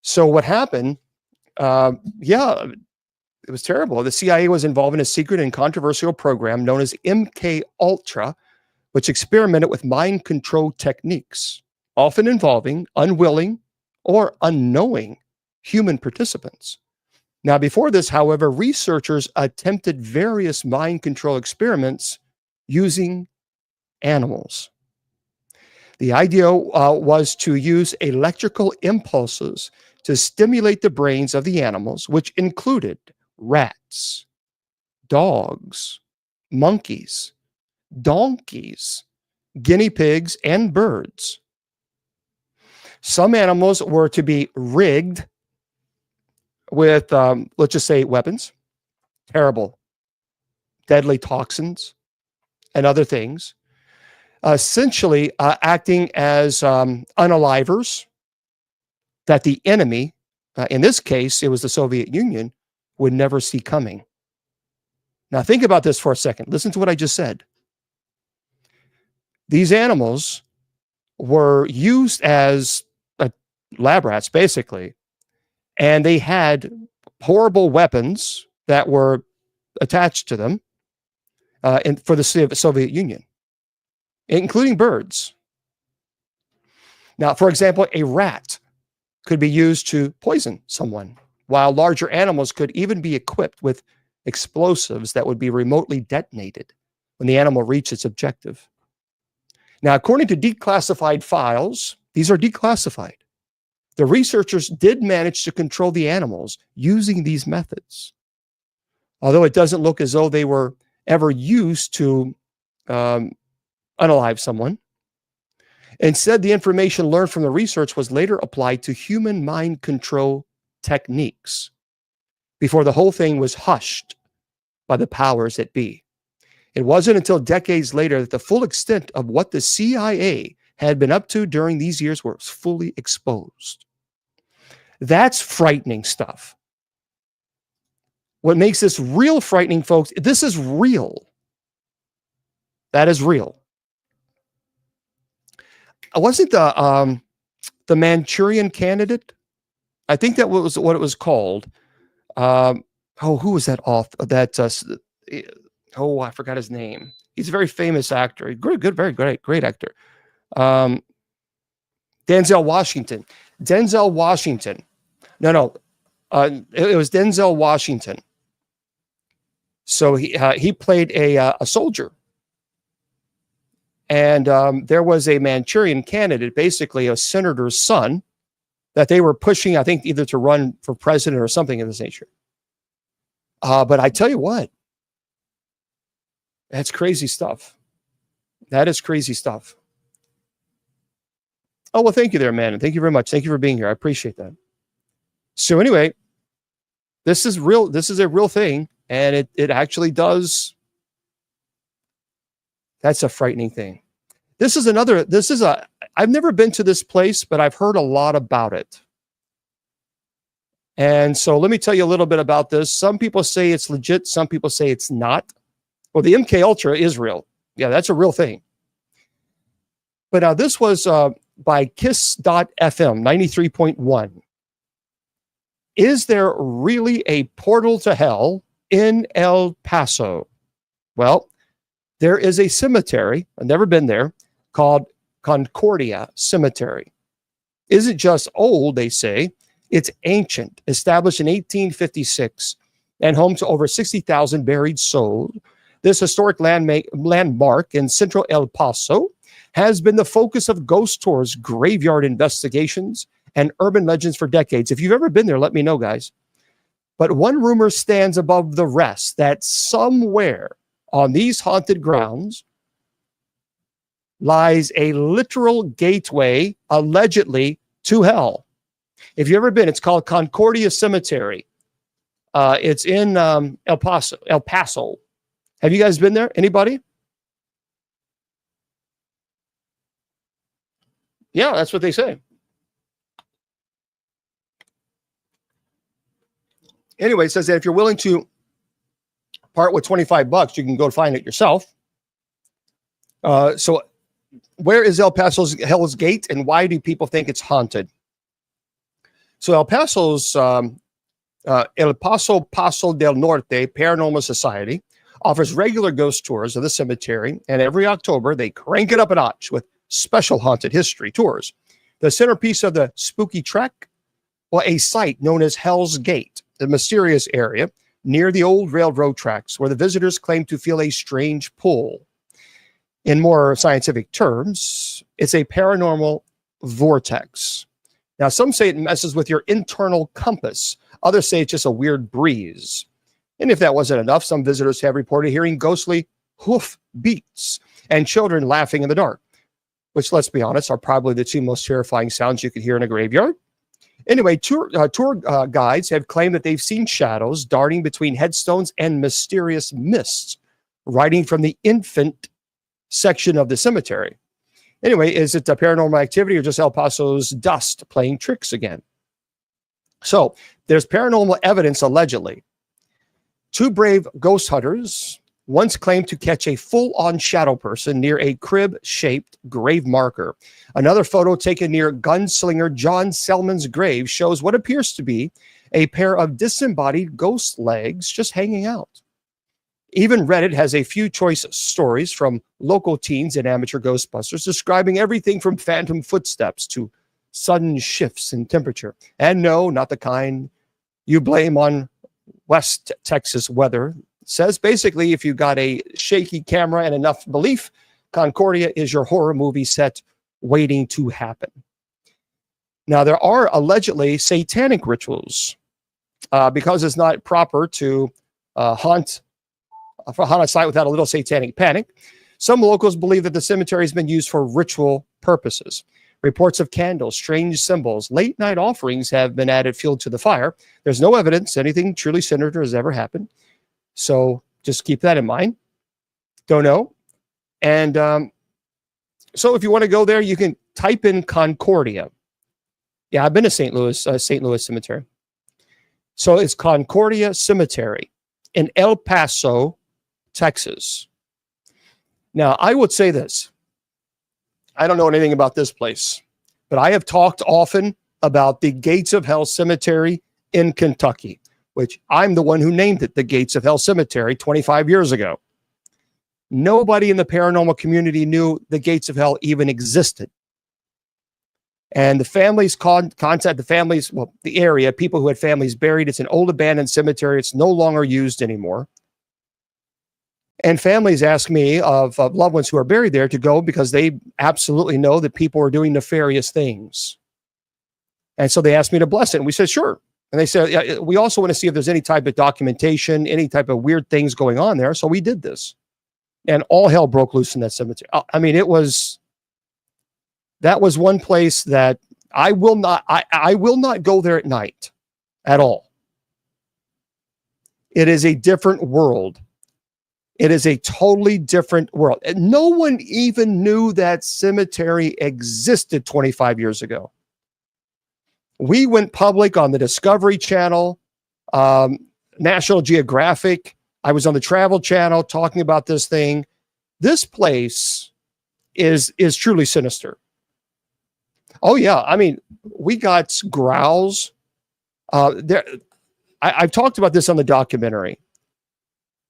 A: So what happened? Yeah, it was terrible. The CIA was involved in a secret and controversial program known as MK Ultra, which experimented with mind control techniques, often involving unwilling or unknowing human participants. Now, before this, however, researchers attempted various mind control experiments using animals. The idea was to use electrical impulses to stimulate the brains of the animals, which included rats, dogs, monkeys, donkeys, guinea pigs, and birds. Some animals were to be rigged with, let's just say, weapons, terrible, deadly toxins, and other things, essentially acting as unalivers that the enemy, in this case, it was the Soviet Union, would never see coming. Now, think about this for a second. Listen to what I just said. These animals were used as lab rats, basically, and they had horrible weapons that were attached to them for the Soviet Union, including birds. Now, for example, a rat could be used to poison someone, while larger animals could even be equipped with explosives that would be remotely detonated when the animal reached its objective. Now, according to declassified files, these are declassified. The researchers did manage to control the animals using these methods, although it doesn't look as though they were ever used to unalive someone. Instead, the information learned from the research was later applied to human mind control techniques before the whole thing was hushed by the powers that be. It wasn't until decades later that the full extent of what the CIA had been up to during these years was fully exposed. That's frightening stuff. What makes this real frightening, folks, this is real. That is real. Wasn't the Manchurian Candidate? I think that was what it was called. Who was that off? I forgot his name. He's a very famous actor. Good, very great actor. Denzel Washington. Denzel Washington. No. It was Denzel Washington. So he played a soldier. And there was a Manchurian Candidate, basically a senator's son, that they were pushing, I think, either to run for president or something of this nature. But I tell you what, that's crazy stuff. That is crazy stuff. Oh, well, thank you there, man. And thank you very much. Thank you for being here. I appreciate that. So anyway, this is real. This is a real thing. And it actually does. That's a frightening thing. I've never been to this place, but I've heard a lot about it. And so let me tell you a little bit about this. Some people say it's legit. Some people say it's not. Well, the MK Ultra is real. Yeah, that's a real thing. But now this was by Kiss.fm 93.1. Is there really a portal to hell in El Paso? Well, there is a cemetery, I've never been there, called Concordia Cemetery. Isn't just old, they say. It's ancient, established in 1856, and home to over 60,000 buried souls. This historic landmark in central El Paso has been the focus of ghost tours, graveyard investigations, and urban legends for decades. If you've ever been there, let me know, guys. But one rumor stands above the rest, that somewhere on these haunted grounds lies a literal gateway, allegedly, to hell. If you've ever been, it's called Concordia Cemetery. It's in El Paso. Have you guys been there? Anybody? Yeah, that's what they say. Anyway, it says that if you're willing to part with $25, you can go find it yourself. So where is El Paso's Hell's Gate, and why do people think it's haunted? So El Paso's El Paso del Norte Paranormal Society offers regular ghost tours of the cemetery, and every October they crank it up a notch with special haunted history tours. The centerpiece of the spooky trek, well, a site known as Hell's Gate, the mysterious area near the old railroad tracks where the visitors claim to feel a strange pull. In more scientific terms, it's a paranormal vortex. Now, some say it messes with your internal compass. Others say it's just a weird breeze. And if that wasn't enough, some visitors have reported hearing ghostly hoof beats and children laughing in the dark, which, let's be honest, are probably the two most terrifying sounds you could hear in a graveyard. Anyway, tour guides have claimed that they've seen shadows darting between headstones and mysterious mists, riding from the infant section of the cemetery. Anyway, is it a paranormal activity or just El Paso's dust playing tricks again? So there's paranormal evidence allegedly. Two brave ghost hunters once claimed to catch a full-on shadow person near a crib-shaped grave marker. Another photo taken near gunslinger John Selman's grave shows what appears to be a pair of disembodied ghost legs just hanging out. Even Reddit has a few choice stories from local teens and amateur Ghostbusters describing everything from phantom footsteps to sudden shifts in temperature. And no, not the kind you blame on West Texas weather. It says basically if you got a shaky camera and enough belief, Concordia is your horror movie set waiting to happen. Now, there are allegedly satanic rituals because it's not proper to haunt a site without a little satanic panic. Some locals believe that the cemetery has been used for ritual purposes. Reports of candles, strange symbols, late night offerings have been added fuel to the fire. There's no evidence anything truly sinister has ever happened. So just keep that in mind. Don't know. And so if you want to go there, you can type in Concordia. Yeah, I've been to St. Louis Cemetery. So it's Concordia Cemetery in El Paso, Texas. Now, I would say this. I don't know anything about this place, but I have talked often about the Gates of Hell Cemetery in Kentucky, which I'm the one who named it the Gates of Hell Cemetery 25 years ago. Nobody in the paranormal community knew the Gates of Hell even existed. And the families contact the families, well, the area, people who had families buried. It's an old abandoned cemetery. It's no longer used anymore. And families ask me of loved ones who are buried there to go because they absolutely know that people are doing nefarious things. And so they asked me to bless it. And we said, sure. And they said, yeah, we also want to see if there's any type of documentation, any type of weird things going on there. So we did this. And all hell broke loose in that cemetery. I mean, that was one place that I will not go there at night at all. It is a different world. It is a totally different world. And no one even knew that cemetery existed 25 years ago. We went public on the Discovery Channel, National Geographic. I was on the Travel Channel talking about this thing. This place is truly sinister. Oh yeah, I mean, we got growls. I've talked about this on the documentary.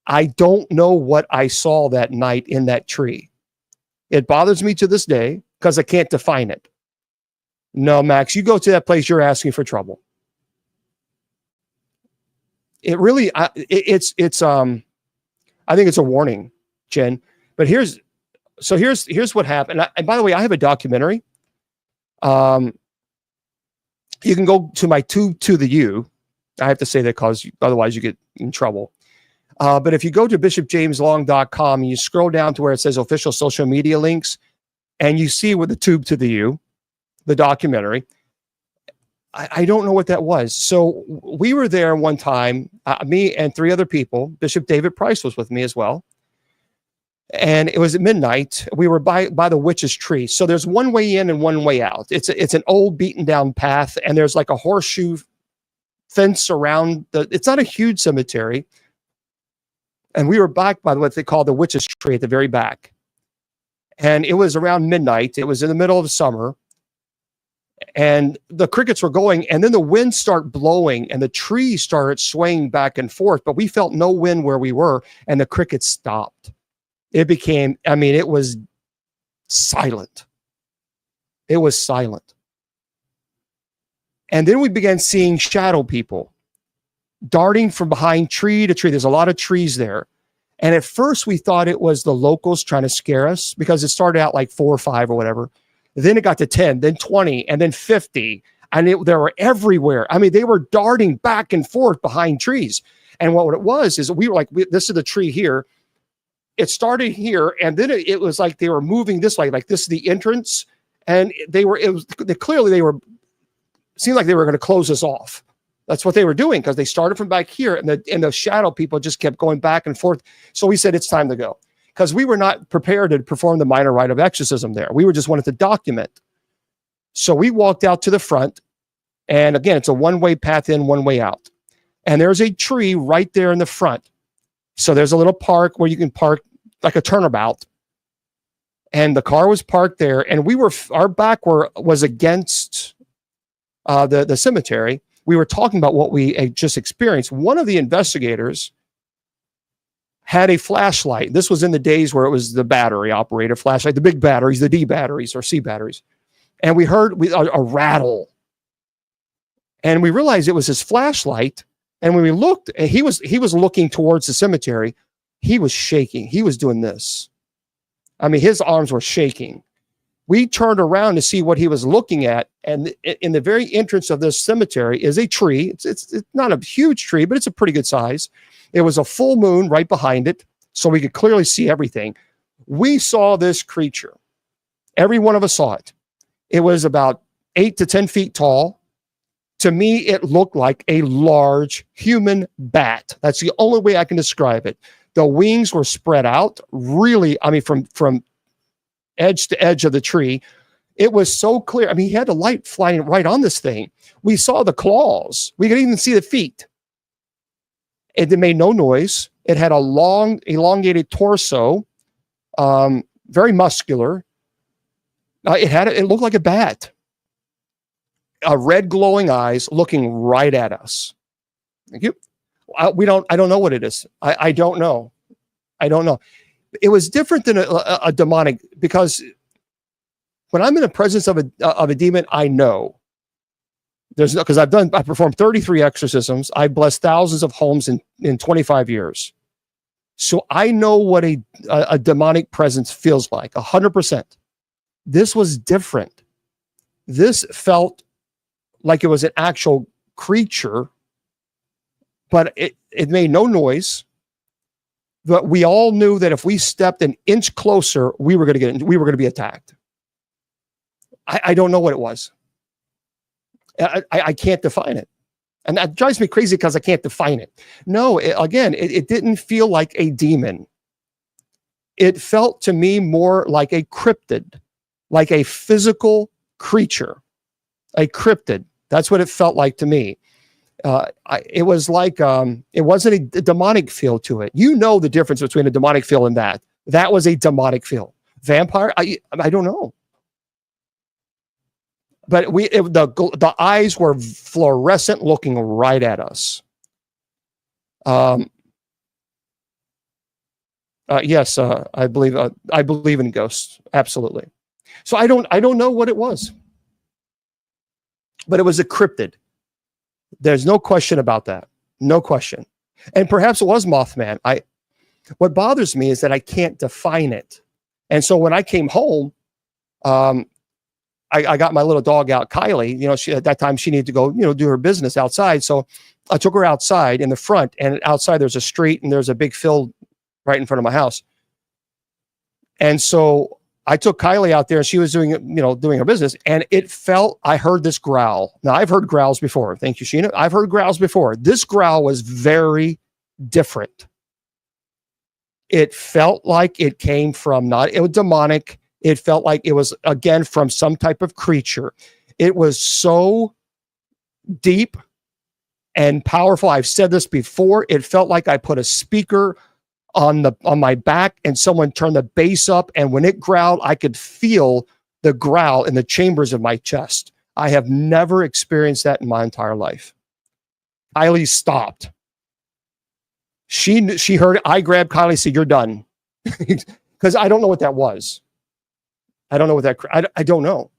A: I don't know what I saw that night in that tree. It bothers me to this day because I can't define it. No, Max, you go to that place, you're asking for trouble. It really, I think it's a warning, Jen. But here's what happened. And by the way, I have a documentary. You can go to my tube to the U. I have to say that because otherwise you get in trouble. But if you go to bishopjameslong.com and you scroll down to where it says official social media links, and you see with the tube to the U, the documentary, I don't know what that was. So we were there one time, me and 3 other people. Bishop David Price was with me as well. And it was at midnight. We were by the witch's tree. So there's one way in and one way out. It's an old beaten down path. And there's like a horseshoe fence around it's not a huge cemetery. And we were back by what they call the witch's tree at the very back. And it was around midnight. It was in the middle of the summer. And the crickets were going, and then the wind started blowing, and the trees started swaying back and forth. But we felt no wind where we were, and the crickets stopped. It became, it was silent. It was silent. And then we began seeing shadow people darting from behind tree to tree. There's a lot of trees there. And at first we thought it was the locals trying to scare us because it started out like 4 or 5 or whatever. Then it got to 10, then 20, and then 50. And they were everywhere. They were darting back and forth behind trees. And what it was is we were like, this is the tree here. It started here. And then it was like they were moving this way, like this is the entrance. And clearly they were seemed like they were going to close us off. That's what they were doing, because they started from back here, and the shadow people just kept going back and forth. So we said, it's time to go, because we were not prepared to perform the minor rite of exorcism there. We were just wanted to document. So we walked out to the front, and again, it's a one-way path in, one-way out. And there's a tree right there in the front. So there's a little park where you can park, like a turnabout. And the car was parked there, and our back was against the cemetery. We were talking about what we had just experienced. One of the investigators had a flashlight. This was in the days where it was the battery operated flashlight, the big batteries, the D batteries or C batteries. And we heard a rattle. And we realized it was his flashlight. And when we looked, and he was looking towards the cemetery, he was shaking. He was doing this. I mean, his arms were shaking. We turned around to see what he was looking at, and in the very entrance of this cemetery is a tree. It's not a huge tree, but it's a pretty good size. It was a full moon right behind it, so we could clearly see everything. We saw this creature. Every one of us saw it. It was about 8 to 10 feet tall. To me, it looked like a large human bat. That's the only way I can describe it. The wings were spread out, really, I mean, from edge to edge of the tree. It was so clear. I mean, he had the light flying right on this thing. We saw the claws. We could even see the feet. It made no noise. It had a long, elongated torso, very muscular. It looked like a bat. Red glowing eyes looking right at us. Thank you. I don't know what it is. I don't know. It was different than a demonic, because when I'm in the presence of a demon, I know there's no, because I performed 33 exorcisms. I blessed thousands of homes in 25 years. So I know what a demonic presence feels like 100%. This was different. This felt like it was an actual creature, but it made no noise. But we all knew that if we stepped an inch closer, we were going to be attacked. I don't know what it was. I can't define it. And that drives me crazy because I can't define it. No, it didn't feel like a demon. It felt to me more like a cryptid, like a physical creature, a cryptid. That's what it felt like to me. It was like, it wasn't a demonic feel to it. You know the difference between a demonic feel and that. That was a demonic feel. Vampire, I don't know. But the eyes were fluorescent, looking right at us. Yes, I believe in ghosts, absolutely. So I don't know what it was, but it was a cryptid. There's no question about that. No question. And perhaps it was Mothman. What bothers me is that I can't define it. And so when I came home, I got my little dog out, Kylie. At that time she needed to go, do her business outside. So I took her outside in the front, and outside there's a street and there's a big field right in front of my house. And so I took Kylie out there, and she was doing her business, and I heard this growl. Now, I've heard growls before. Thank you, Sheena. I've heard growls before. This growl was very different. It felt like it came from it was demonic. It felt like it was, again, from some type of creature. It was so deep and powerful. I've said this before. It felt like I put a speaker on my back and someone turned the bass up, and when it growled, I could feel the growl in the chambers of my chest. I have never experienced that in my entire life. Kylie stopped. She heard it. I grabbed Kylie and said, "You're done." Because I don't know what that was. I don't know what that, I don't know.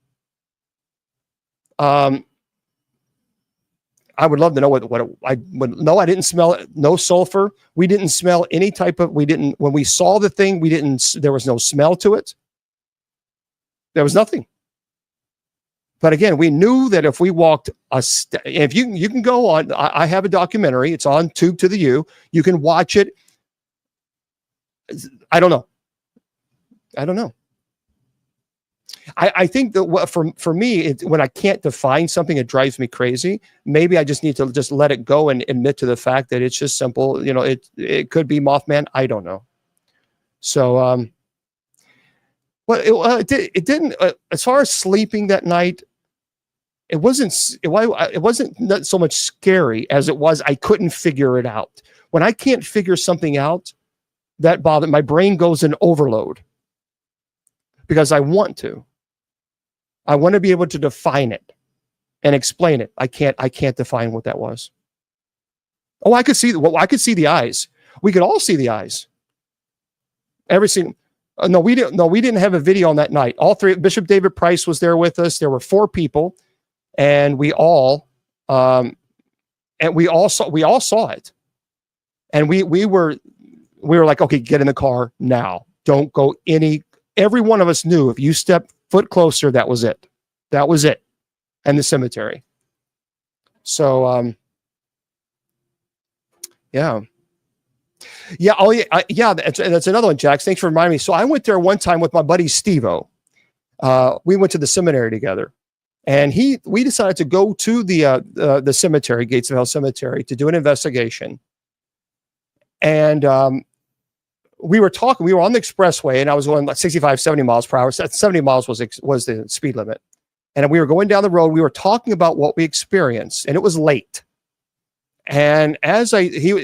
A: I would love to know what I would know. I didn't smell it. No sulfur. We didn't smell any type of, when we saw the thing, there was no smell to it. There was nothing. But again, we knew that if we walked if you can go on, I have a documentary. It's on Tube to the U. You can watch it. I don't know. I think that for me, when I can't define something, it drives me crazy. Maybe I just need to just let it go and admit to the fact that it's just simple. You know, it could be Mothman. I don't know. So, but it didn't. As far as sleeping that night, it wasn't not so much scary as it was I couldn't figure it out. When I can't figure something out, that bothered my brain goes in overload because I want to be able to define it and explain it. I can't define what that was. Oh, I could see the eyes. We could all see the eyes. No, we didn't have a video on that night. All three. Bishop David Price was there with us. There were 4 people, and we all saw it. And we were like, okay, get in the car now. Don't go any. Every one of us knew if you step foot closer, that was it. That was it. And the cemetery. So, yeah. Yeah. Oh, yeah. That's another one, Jax. Thanks for reminding me. So I went there one time with my buddy Steve-O. We went to the seminary together, and we decided to go to the cemetery, Gates of Hell Cemetery, to do an investigation. And we were talking. We were on the expressway, and I was going like 65, 70 miles per hour. 70 miles was the speed limit. And we were going down the road. We were talking about what we experienced, and it was late. And as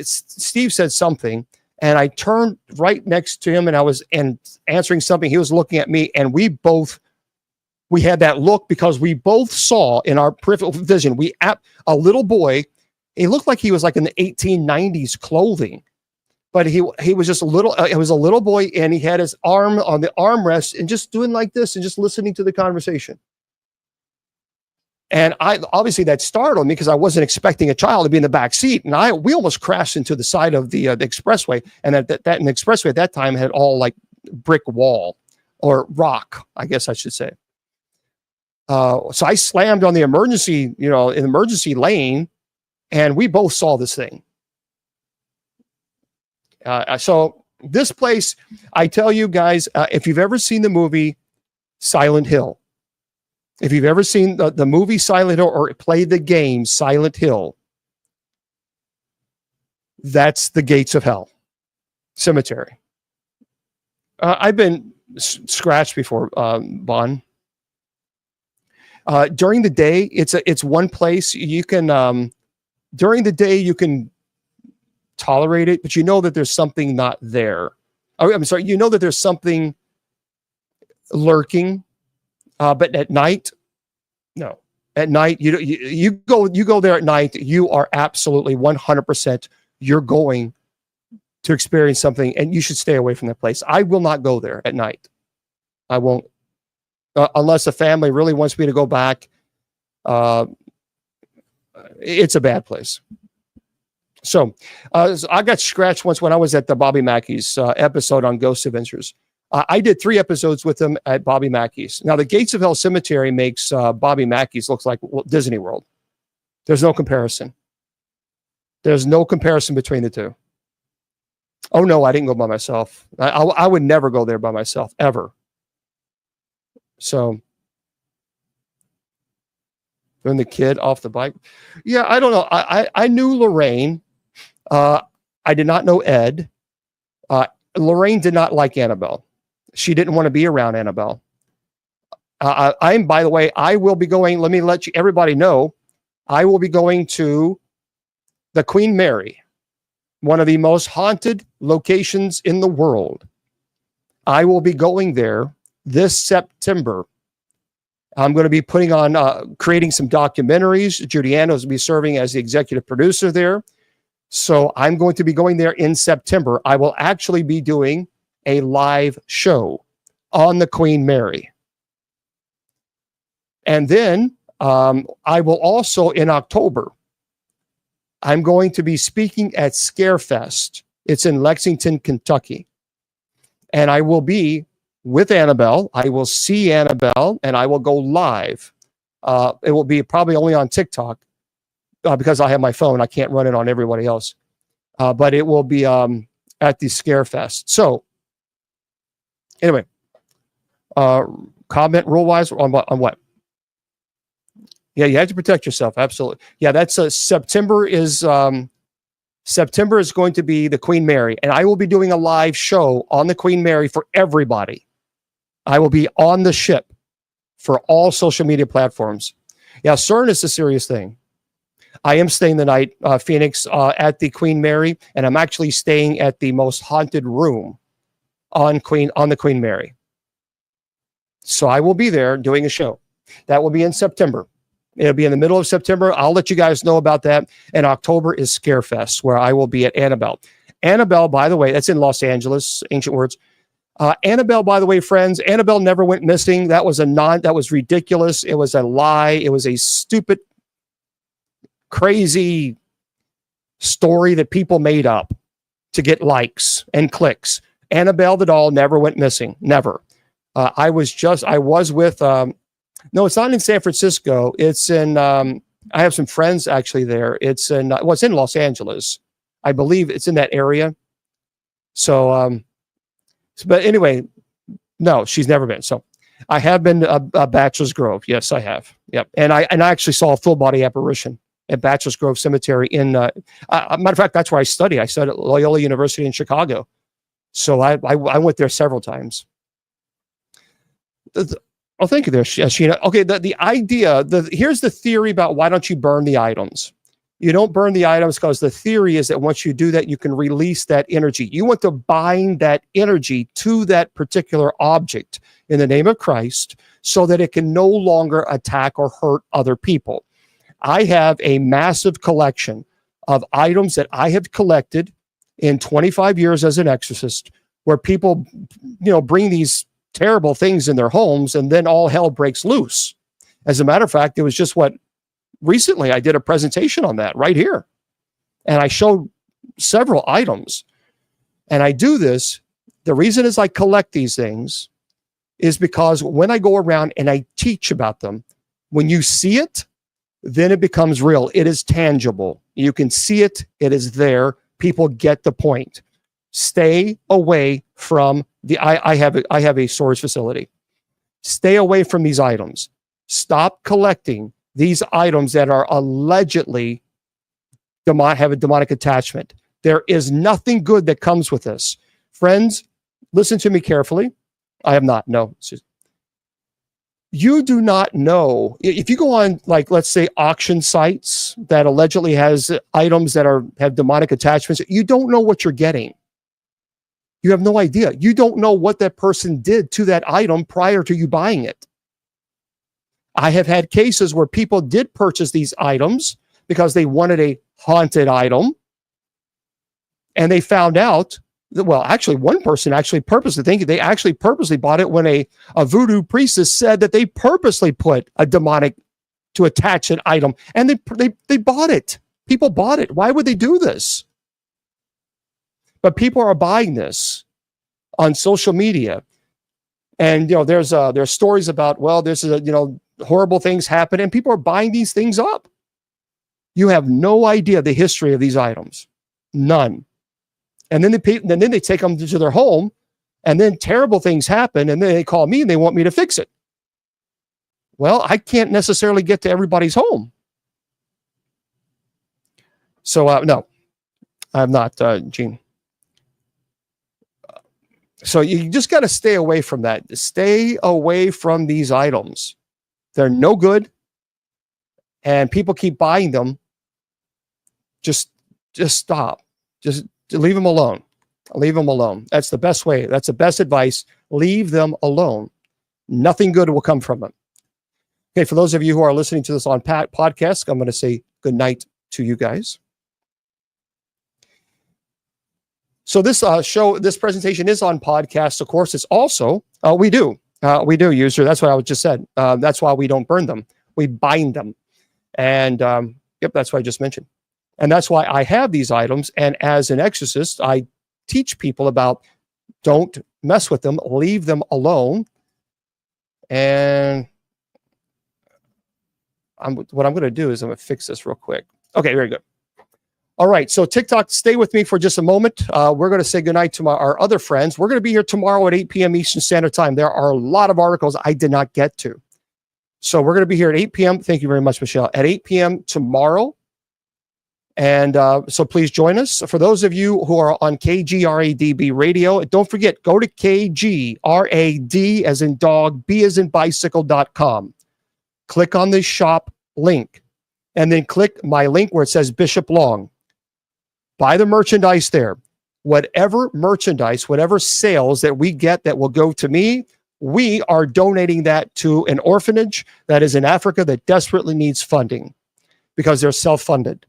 A: Steve said something, and I turned right next to him, and I was answering something. He was looking at me, and we had that look because we both saw in our peripheral vision. A little boy. He looked like he was like in the 1890s clothing, but he was just a little. It was a little boy, and he had his arm on the armrest and just doing like this and just listening to the conversation. And obviously that startled me because I wasn't expecting a child to be in the back seat, and we almost crashed into the side of the expressway. And that the expressway at that time had all like brick wall or rock, I guess I should say. So I slammed on the emergency lane, and we both saw this thing. So this place, I tell you guys, if you've ever seen the movie Silent Hill, if you've ever seen the movie Silent Hill or played the game Silent Hill, that's the Gates of Hell Cemetery. I've been scratched before, Bon. During the day, it's one place you can. During the day, you can tolerate it, but you know that there's something not there. I'm sorry, you know that there's something lurking. But at night, no. At night, you go there at night. You are absolutely 100%. You're going to experience something, and you should stay away from that place. I will not go there at night. I won't, unless the family really wants me to go back. It's a bad place. So I got scratched once when I was at the Bobby Mackey's episode on Ghost Adventures. I did 3 episodes with him at Bobby Mackey's. Now, the Gates of Hell Cemetery makes Bobby Mackey's looks like Disney World. There's no comparison. There's no comparison between the two. Oh, no, I didn't go by myself. I would never go there by myself, ever. So, throwing the kid off the bike. Yeah, I don't know. I knew Lorraine. I did not know Ed. Lorraine did not like Annabelle. She didn't want to be around Annabelle. By the way, I will be going, let me let everybody know, I will be going to the Queen Mary, one of the most haunted locations in the world. I will be going there this September. I'm going to be putting on, creating some documentaries. Judy Ann will be serving as the executive producer there. So I'm going to be going there in September. I will actually be doing a live show on the Queen Mary. And then I will also, in October, I'm going to be speaking at Scarefest. It's in Lexington, Kentucky. And I will be with Annabelle. I will see Annabelle, and I will go live. It will be probably only on TikTok because I have my phone. I can't run it on everybody else. But it will be at the Scarefest. So, anyway, comment rule wise on what? On what? Yeah, you have to protect yourself. Absolutely. Yeah, that's September is going to be the Queen Mary, and I will be doing a live show on the Queen Mary for everybody. I will be on the ship for all social media platforms. Yeah, CERN is a serious thing. I am staying the night, Phoenix, at the Queen Mary, and I'm actually staying at the most haunted room on the Queen Mary. So I will be there doing a show. That will be in September. It'll be in the middle of September. I'll let you guys know about that. And October is Scarefest, where I will be at Annabelle. Annabelle, by the way, that's in Los Angeles, Ancient Words. Annabelle, by the way, friends, Annabelle never went missing. That was ridiculous. It was a lie. It was a stupid, crazy story that people made up to get likes and clicks. Annabelle the doll never went missing. Never. I was with, no, it's not in San Francisco. It's in, I have some friends actually there. It's in Los Angeles. I believe it's in that area. So, but anyway, no, she's never been. So I have been a Bachelor's Grove. Yes, I have. Yep. And I actually saw a full body apparition at Bachelor's Grove Cemetery in, matter of fact, that's where I studied. I studied at Loyola University in Chicago. So I went there several times. Oh, thank you there, Sheena. Okay, the idea, here's the theory about why don't you burn the items. You don't burn the items because the theory is that once you do that, you can release that energy. You want to bind that energy to that particular object in the name of Christ so that it can no longer attack or hurt other people. I have a massive collection of items that I have collected in 25 years as an exorcist, where people, bring these terrible things in their homes and then all hell breaks loose. As a matter of fact, it was just recently I did a presentation on that right here. And I showed several items. And I do this, the reason is I collect these things is because when I go around and I teach about them, when you see it, then it becomes real. It is tangible. You can see it. It is there. People get the point. Stay away from I have a storage facility. Stay away from these items. Stop collecting these items that are allegedly have a demonic attachment. There is nothing good that comes with this. Friends, listen to me carefully. I have not. No. You do not know. If you go on, let's say, auction sites that allegedly has items that have demonic attachments, you don't know what you're getting. You have no idea. You don't know what that person did to that item prior to you buying it. I have had cases where people did purchase these items because they wanted a haunted item. And they found out that, well, actually, one person purposely purposely bought it when a voodoo priestess said that they purposely put a demonic to attach an item. And they bought it. People bought it. Why would they do this? But people are buying this on social media. And, there's stories about, there's horrible things happen, and people are buying these things up. You have no idea the history of these items. None. And then they take them to their home, and then terrible things happen, and then they call me and they want me to fix it. Well, I can't necessarily get to everybody's home. So, no, I'm not, Gene. So you just got to stay away from that. Stay away from these items. They're no good, and people keep buying them. Just stop. Just leave them alone. Leave them alone. That's the best way. That's the best advice. Leave them alone. Nothing good will come from them. Okay, for those of you who are listening to this on podcast, I'm going to say good night to you guys. So this this presentation is on podcast. Of course, it's also, we do, user. That's what I just said. That's why we don't burn them. We bind them. And that's what I just mentioned. And that's why I have these items. And as an exorcist, I teach people about don't mess with them, leave them alone. And what I'm going to do is I'm going to fix this real quick. Okay, very good. All right, so TikTok, stay with me for just a moment. We're going to say goodnight to our other friends. We're going to be here tomorrow at 8 p.m. Eastern Standard Time. There are a lot of articles I did not get to. So we're going to be here at 8 p.m. Thank you very much, Michelle. At 8 p.m. tomorrow. And so please join us. For those of you who are on KGRADB radio, don't forget, go to KGRAD as in dog, B as in bicycle.com. Click on the shop link and then click my link where it says Bishop Long. Buy the merchandise there. Whatever merchandise, whatever sales that we get that will go to me, we are donating that to an orphanage that is in Africa that desperately needs funding because they're self-funded.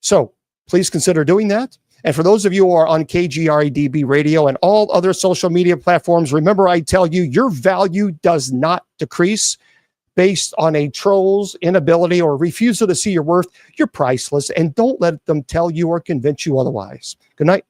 A: So please consider doing that. And for those of you who are on KGRADB radio and all other social media platforms, remember I tell you, your value does not decrease based on a troll's inability or refusal to see your worth. You're priceless, and don't let them tell you or convince you otherwise. Good night.